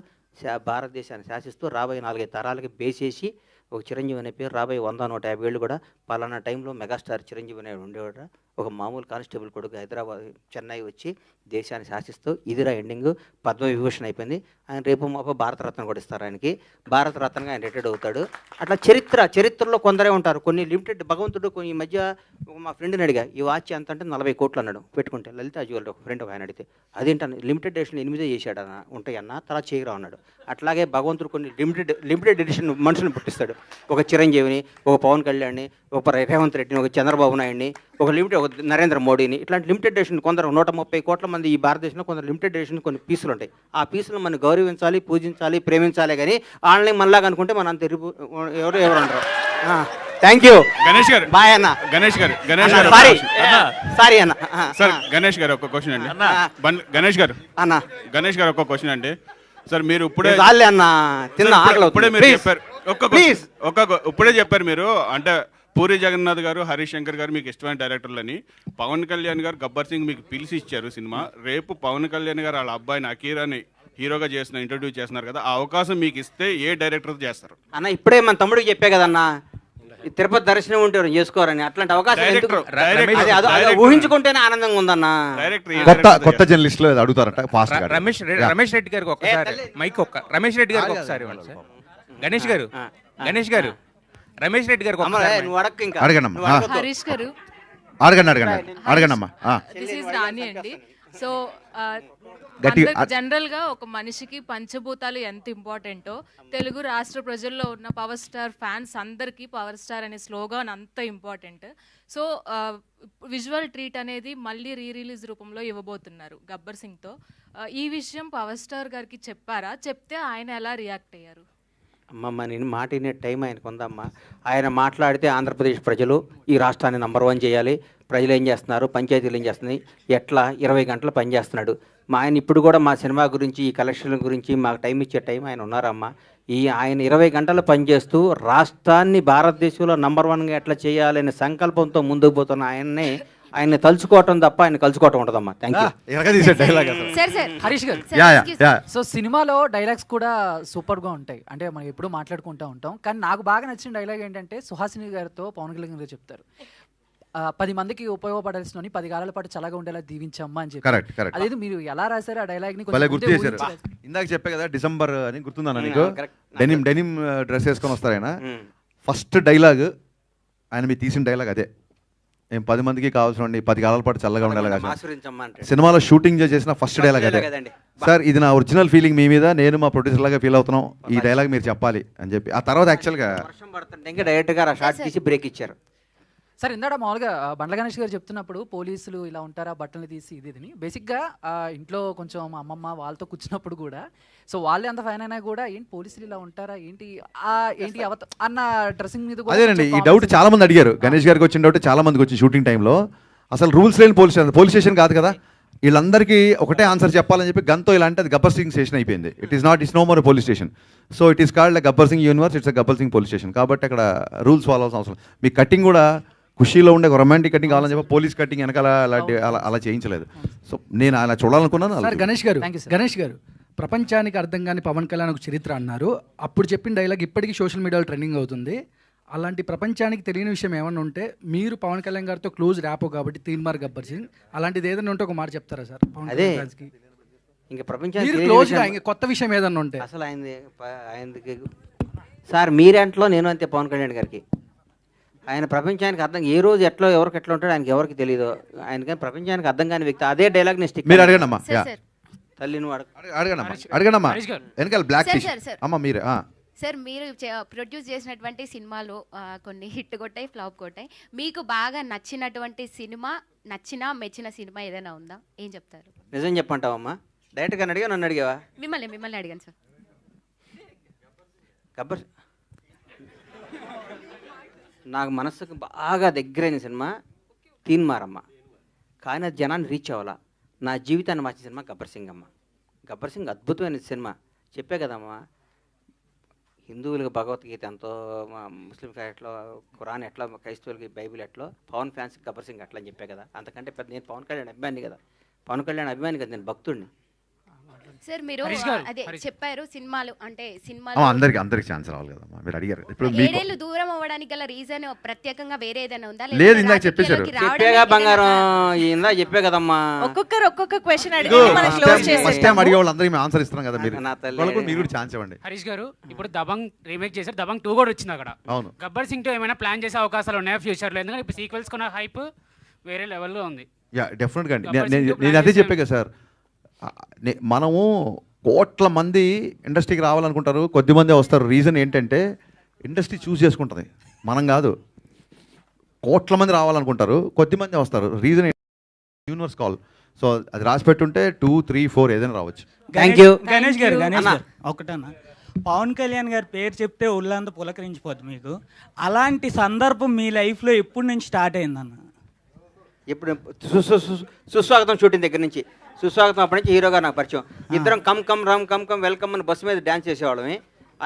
భారతదేశాన్ని శాసిస్తూ రాబోయే 4-5 తరాలకి బేసేసి ఒక చిరంజీవి అనే పేరు రాబోయే 100-150 ఏళ్ళు కూడా పలానా టైంలో మెగాస్టార్ చిరంజీవి అనే ఉండేవాడు. ఒక మామూలు కానిస్టేబుల్ కొడుకు హైదరాబాద్ చెన్నై వచ్చి దేశాన్ని శాసిస్తూ ఇదిరా ఎండింగ్ పద్మవిభూషణ్ అయిపోయింది. ఆయన రేపు మాపో భారతరత్న కూడా ఇస్తారు ఆయనకి. భారతరత్నగా ఆయన రిటైర్డ్ అవుతాడు. అట్లా చరిత్రలో కొందరే ఉంటారు. కొన్ని లిమిటెడ్ భగవంతుడు కొన్ని ఈ మధ్య మా ఫ్రెండ్ని అడిగా ఈ వాచ్ ఎంత అంటే 40 కోట్లు అన్నాడు పెట్టుకుంటే. లలిత జ్యువెలరీ ఒక ఫ్రెండ్ ఒక ఆయన అడిగితే అదేంటన్న లిమిటెడ్ ఎడిషన్ 8 చేశాడన్న ఉంటాయన్న తర్వాత చేయరా అన్నాడు. అట్లాగే భగవంతుడు కొన్ని లిమిటెడ్ ఎడిషన్ మనుషులను పుట్టిస్తాడు. ఒక చిరంజీవిని, ఒక పవన్ కళ్యాణ్ని, ఒక రేవంత్ రెడ్డిని, ఒక చంద్రబాబు నాయుడిని, ఒక నరేంద్ర మోడీని, ఇట్లాంటి లిమిటెడ్ ఎడిషన్ కొందరు 130 కోట్ల మంది ఈ భారతదేశంలో కొందరు లిమిటెడ్ ఎడిషన్ కొన్ని పీసులు ఉంటాయి. ఆ పీసులు మనం గౌరవించాలి, పూజించాలి, ప్రేమించాలి. కానీ ఆన్లైన్ మనలాగా అనుకుంటే మన అంత ఎవరు అంటారు. థ్యాంక్ యూ గణేష్ గారు. బాయ్ అన్న. గణేష్ గారు సారీ అన్న. సార్ గణేష్ గారు ఒక క్వశ్చన్ అండి. గణేష్ గారు ఒక క్వశ్చన్ అండి. సార్ మీరు ఇప్పుడే అన్న తిన్న ఇప్పుడే మీరు చెప్పారు ఇప్పుడే చెప్పారు మీరు అంటే పూరి జగన్నాథ్ గారు, హరీష్ శంకర్ గారు మీకు ఇష్టమైన డైరెక్టర్లని. పవన్ కళ్యాణ్ గారు గబ్బర్ సింగ్ మీకు పిలిచి ఇచ్చారు సినిమా. రేపు పవన్ కళ్యాణ్ గారు వాళ్ళ అబ్బాయిని అకీరాని హీరోగా ఇంట్రొడ్యూస్ చేస్తున్నారు కదా, ఆ అవకాశం మీకు ఇస్తే ఏ డైరెక్టర్ చేస్తారు అన్న? ఇప్పుడే మన తమ్ముడికి చెప్పే కదన్నా తిరుపతి దర్శనం ఉంటే చేసుకోరని. అట్లాంటి అవకాశం ఊహించుకుంటేనే ఆనందంగా ఉందన్న. కొత్త జర్నలిస్ట్ లో అడుగుతారట ఫాస్ట్ గా. రమేష్ రెడ్డి గారికి ఒకసారి మైక్ రమేష్ రెడ్డి గారికి ఒకసారి గణేష్ గారు రమేష్ రెడ్డి గారికి అడగండి. సో జనరల్ గా ఒక మనిషికి పంచభూతాలు ఎంత ఇంపార్టెంటో తెలుగు రాష్ట్ర ప్రజల్లో ఉన్న పవర్ స్టార్ ఫ్యాన్స్ అందరికీ పవర్ స్టార్ అనే స్లోగాన్ అంత ఇంపార్టెంట్. సో విజువల్ ట్రీట్ అనేది మళ్ళీ రిలీజ్ రూపంలో ఇవ్వబోతున్నారు గబ్బర్ సింగ్తో. ఈ విషయం పవర్ స్టార్ గారికి చెప్పారా? చెప్తే ఆయన ఎలా రియాక్ట్ అయ్యారు? అమ్మమ్మ నేను మాట వినే టైం ఆయనకు ఉందమ్మా. ఆయన మాట్లాడితే ఆంధ్రప్రదేశ్ ప్రజలు ఈ రాష్ట్రాన్ని నంబర్ 1 చేయాలి. ప్రజలు ఏం చేస్తున్నారు, పంచాయతీలు ఏం చేస్తున్నాయి, ఎట్లా 20 గంటలు పనిచేస్తున్నాడు. ఆయన ఇప్పుడు కూడా మా సినిమా గురించి, ఈ కలెక్షన్ల గురించి మాకు టైం ఇచ్చే టైం ఆయన ఉన్నారమ్మా. ఆయన 20 గంటలు పనిచేస్తూ రాష్ట్రాన్ని భారతదేశంలో నంబర్ 1గా ఎట్లా చేయాలనే సంకల్పంతో ముందుకు పోతున్న ఆయన్ని తలుచుకోవటం తప్ప ఆయన కలుసుకోవటం ఉండదమ్మా. Thank you. హరీష్ గారు, సో సినిమాలో డైలాగ్స్ కూడా సూపర్గా ఉంటాయి. అంటే మనం ఎప్పుడూ మాట్లాడుకుంటూ ఉంటాం. కానీ నాకు బాగా నచ్చిన డైలాగ్ ఏంటంటే సుహాసిని గారితో పవన్ కళ్యాణ్ గారు చెప్తారు, 10 మందికి ఉపయోగపడాల్సిన 10 కాలాల పాటు చల్లగా ఉండేలా దీవించమ్మా అని చెప్పి. అదేదో మీరు ఎలా రాశారు ఆ డైలాగ్ ని? గుర్తు చేశారు. ఇందాక చెప్పే కదా డిసెంబర్ అని గుర్తుందన్న నీకు? డెనిమ్ డ్రెస్ వేసుకొని వస్తారు ఆయన. ఫస్ట్ డైలాగ్ ఆయన మీరు తీసిన డైలాగ్ అదే. 10 మందికి కావాల్సిన 10 కాలాల పాటు చల్లగా ఉండాలి. సినిమాలో షూటింగ్ చేసిన ఫస్ట్ డైలాగ్ అదే. సార్ ఇది నా ఒరిజినల్ ఫీలింగ్ మీ మీద, నేను మా ప్రొడ్యూసర్ లాగా ఫీల్ అవుతున్నాం, ఈ డైలాగ్ మీరు చెప్పాలి అని చెప్పి. ఆ తర్వాత యాక్చువల్గా డైరెక్ట్ గా షార్ట్ తీసి బ్రేక్ ఇచ్చారు. సార్ ఇందాక మామూలుగా బండ్ల గణేష్ గారు చెప్తున్నప్పుడు పోలీసులు ఇలా ఉంటారా బట్టలు తీసి ఇది బేసిక్గా ఇంట్లో కొంచెం అమ్మమ్మ వాళ్ళతో కూర్చున్నప్పుడు కూడా సో వాళ్ళే అంత ఫైన్ అయినా కూడా ఏంటి పోలీసులు ఇలా ఉంటారా ఏంటి అన్న డ్రెస్సింగ్ మీద. అదేనండి ఈ డౌట్ చాలా మంది అడిగారు. గణేష్ గారికి వచ్చిన డౌట్ చాలా మందికి వచ్చింది షూటింగ్ టైంలో. అసలు రూల్స్ లేని పోలీస్ స్టేషన్ కాదు కదా, వీళ్ళందరికీ ఒకటే ఆన్సర్ చెప్పాలని చెప్పి గన్తో ఇలా అంటే అది గబ్బర్ సింగ్ స్టేషన్ అయిపోయింది. It's no more police station. So it is called Gabbar Singh universe, it's Gabbar Singh police station. కాబట్టి అక్కడ రూల్స్ ఫాలో అవ్వాల్సిన అవసరం. మీ కటింగ్ కూడా ఖుషీలో ఉండే రొమాంటిక్ కటింగ్ కావాలని చెప్పి పోలీస్ కటింగ్ వెనకాల అలాంటి అలా చేయించలేదు. సో నేను అలా చూడాలనుకున్నాను. గణేష్ గారు ప్రపంచానికి అర్థం కాని పవన్ కళ్యాణ్ ఒక చరిత్ర అన్నారు. అప్పుడు చెప్పిన డైలాగ్ ఇప్పటికీ సోషల్ మీడియాలో ట్రెండింగ్ అవుతుంది. అలాంటి ప్రపంచానికి తెలియని విషయం ఏమన్నా ఉంటే మీరు పవన్ కళ్యాణ్ గారితో క్లోజ్ ర్యాపో కాబట్టి తీన్మార్ గబ్బర్ సింగ్ అలాంటిది ఏదైనా ఉంటే ఒక మాట చెప్తారా సార్? అదే ఇంకా ప్రపంచానికి క్లోజ్గా కొత్త విషయం ఏదన్నా ఉంటే అసలు ఆయనకి సార్ మీరేంట్లో నేను అంతే పవన్ కళ్యాణ్ గారికి. ఆయన ప్రపంచానికి అర్థం ఏ రోజు ఎవరికి ఎట్లా ఉంటాడో ఆయనకి ఎవరికి తెలియదు. ఆయనకి ప్రపంచానికి అర్థం కాని వ్యక్తి. అదే డైలాగ్ నెక్స్ట్ మీరు అడగండి తల్లి నువ్వు అడగండి వెనకాల బ్లాక్ అమ్మ మీరు. సార్ మీరు ప్రొడ్యూస్ చేసినటువంటి సినిమాలు కొన్ని హిట్ కొట్టాయి, ఫ్లాప్ కొట్టాయి. మీకు బాగా నచ్చినటువంటి సినిమా, మెచ్చిన సినిమా ఏదైనా ఉందా? ఏం చెప్తారు? నిజం చెప్పంటావమ్మా? డైరెక్ట్గా అడిగా నన్ను అడిగావా? మిమ్మల్ని అడిగాను సార్. గబ్బర్ నాకు మనసుకు బాగా దగ్గరైన సినిమా తీన్మారమ్మ. కానీ అది జనాన్ని రీచ్ అవ్వాలా. నా జీవితాన్ని మార్చిన సినిమా గబ్బర్ సింగ్ అమ్మ. గబ్బర్ సింగ్ అద్భుతమైన సినిమా. చెప్పే కదమ్మా, హిందువులకు భగవద్గీత ఎంతో, ముస్లిం ఎట్లా ఖురాన్ ఎట్లా, క్రైస్తవులకి బైబిల్ ఎట్లా, పవన్ ఫ్యాన్స్కి గబ్బర్ సింగ్ అట్లా అని చెప్పే కదా. అంతకంటే పెద్ద నేను పవన్ కళ్యాణ్ అభిమాని కదా. పవన్ కళ్యాణ్ అభిమాని కదా, నేను భక్తుడిని. సార్ మీరు అదే చెప్పారు సినిమాలు అంటే అందరికి ఛాన్స్ రావాలి కదమ్మా, మీరు అడిగారు. ఇప్పుడు మీకు 7 ఏళ్ళు దూరం అవ్వడానికి గల రీజన్ ప్రత్యేకంగా వేరే ఏదైనా ఉందా? లేదు, ఇందాక చెప్పేశారు. చెప్పేగా బంగారం, ఇందా చెప్పే కదమ్మా. ఒక్కొక్క క్వశ్చన్ అడిగి మనం క్లోజ్ చేసేస్తాం. ఫస్ట్ టైం అడిగే వాళ్ళందరికీ మేము ఆన్సర్ ఇస్తున్నాం కదా, మీరు కూడా ఛాన్స్ ఇవ్వండి. హరీష్ గారు, ఇప్పుడు దబంగ్ రీమేక్ చేశారు, దబంగ్ 2 కూడా వచ్చింది అక్కడ. అవును. గబ్బర్ సింగ్ 2 ఏమైనా ప్లాన్ చేసే అవకాశాలు ఉన్నాయా ఫ్యూచర్లో? ఎందుకంటే ఇప్పుడు సీక్వెల్స్ కొన్న హైప్ వేరే లెవెల్లో ఉంది. యా, డెఫినెట్గా అండి. నేను అదే చెప్పే కదా సార్, మనము కోట్ల మంది ఇండస్ట్రీకి రావాలనుకుంటారు, కొద్దిమంది వస్తారు. రీజన్ ఏంటంటే ఇండస్ట్రీ చూస్ చేసుకుంటుంది, మనం కాదు. కోట్ల మంది రావాలనుకుంటారు, కొద్దిమంది వస్తారు. Reason universe call. సో అది రాసి పెట్టుంటే 2, 3, 4 ఏదైనా రావచ్చు. Thank you. గణేష్ గారు ఒకటన్నా, పవన్ కళ్యాణ్ గారి పేరు చెప్తే ఒళ్ళంతా పులకరించిపోద్ది మీకు. అలాంటి సందర్భం మీ లైఫ్లో ఎప్పటి నుంచి స్టార్ట్ అయిందన్న? ఇప్పుడు సుస్వాగతం షూటింగ్ దగ్గర నుంచి, సుస్వాగతం అప్పటి నుంచి హీరోగా నాకు పరిచయం. ఇద్దరం కమ్ కమ్ రమ్ కమ్ కమ్ వెల్కమ్ అని బస్సు మీద డ్యాన్స్ చేసేవాళ్ళమే.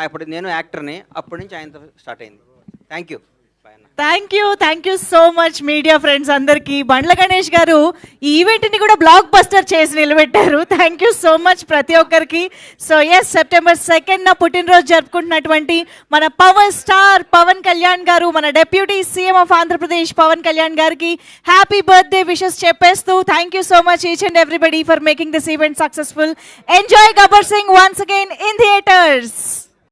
అప్పుడు నేను యాక్టర్ని, అప్పటి నుంచి ఆయనతో స్టార్ట్ అయింది. Thank you. Thank you so much media friends అందరికీ. బండ్ల గణేష్ గారు ఈ ఈవెంట్ని కూడా బ్లాక్ బస్టర్ చేసి నిలబెట్టారు. థ్యాంక్ యూ సో మచ్ ప్రతి ఒక్కరికి. సో ఎస్, సెప్టెంబర్ 2న పుట్టినరోజు జరుపుకుంటున్నటువంటి మన పవర్ స్టార్ పవన్ కళ్యాణ్ గారు, మన deputy CM of Andhra Pradesh Pawan Kalyan గారికి హ్యాపీ బర్త్డే విషెస్ చెప్పేస్తూ thank you so much each and everybody for making this event successful. Enjoy Gabbar Singh once again in theatres.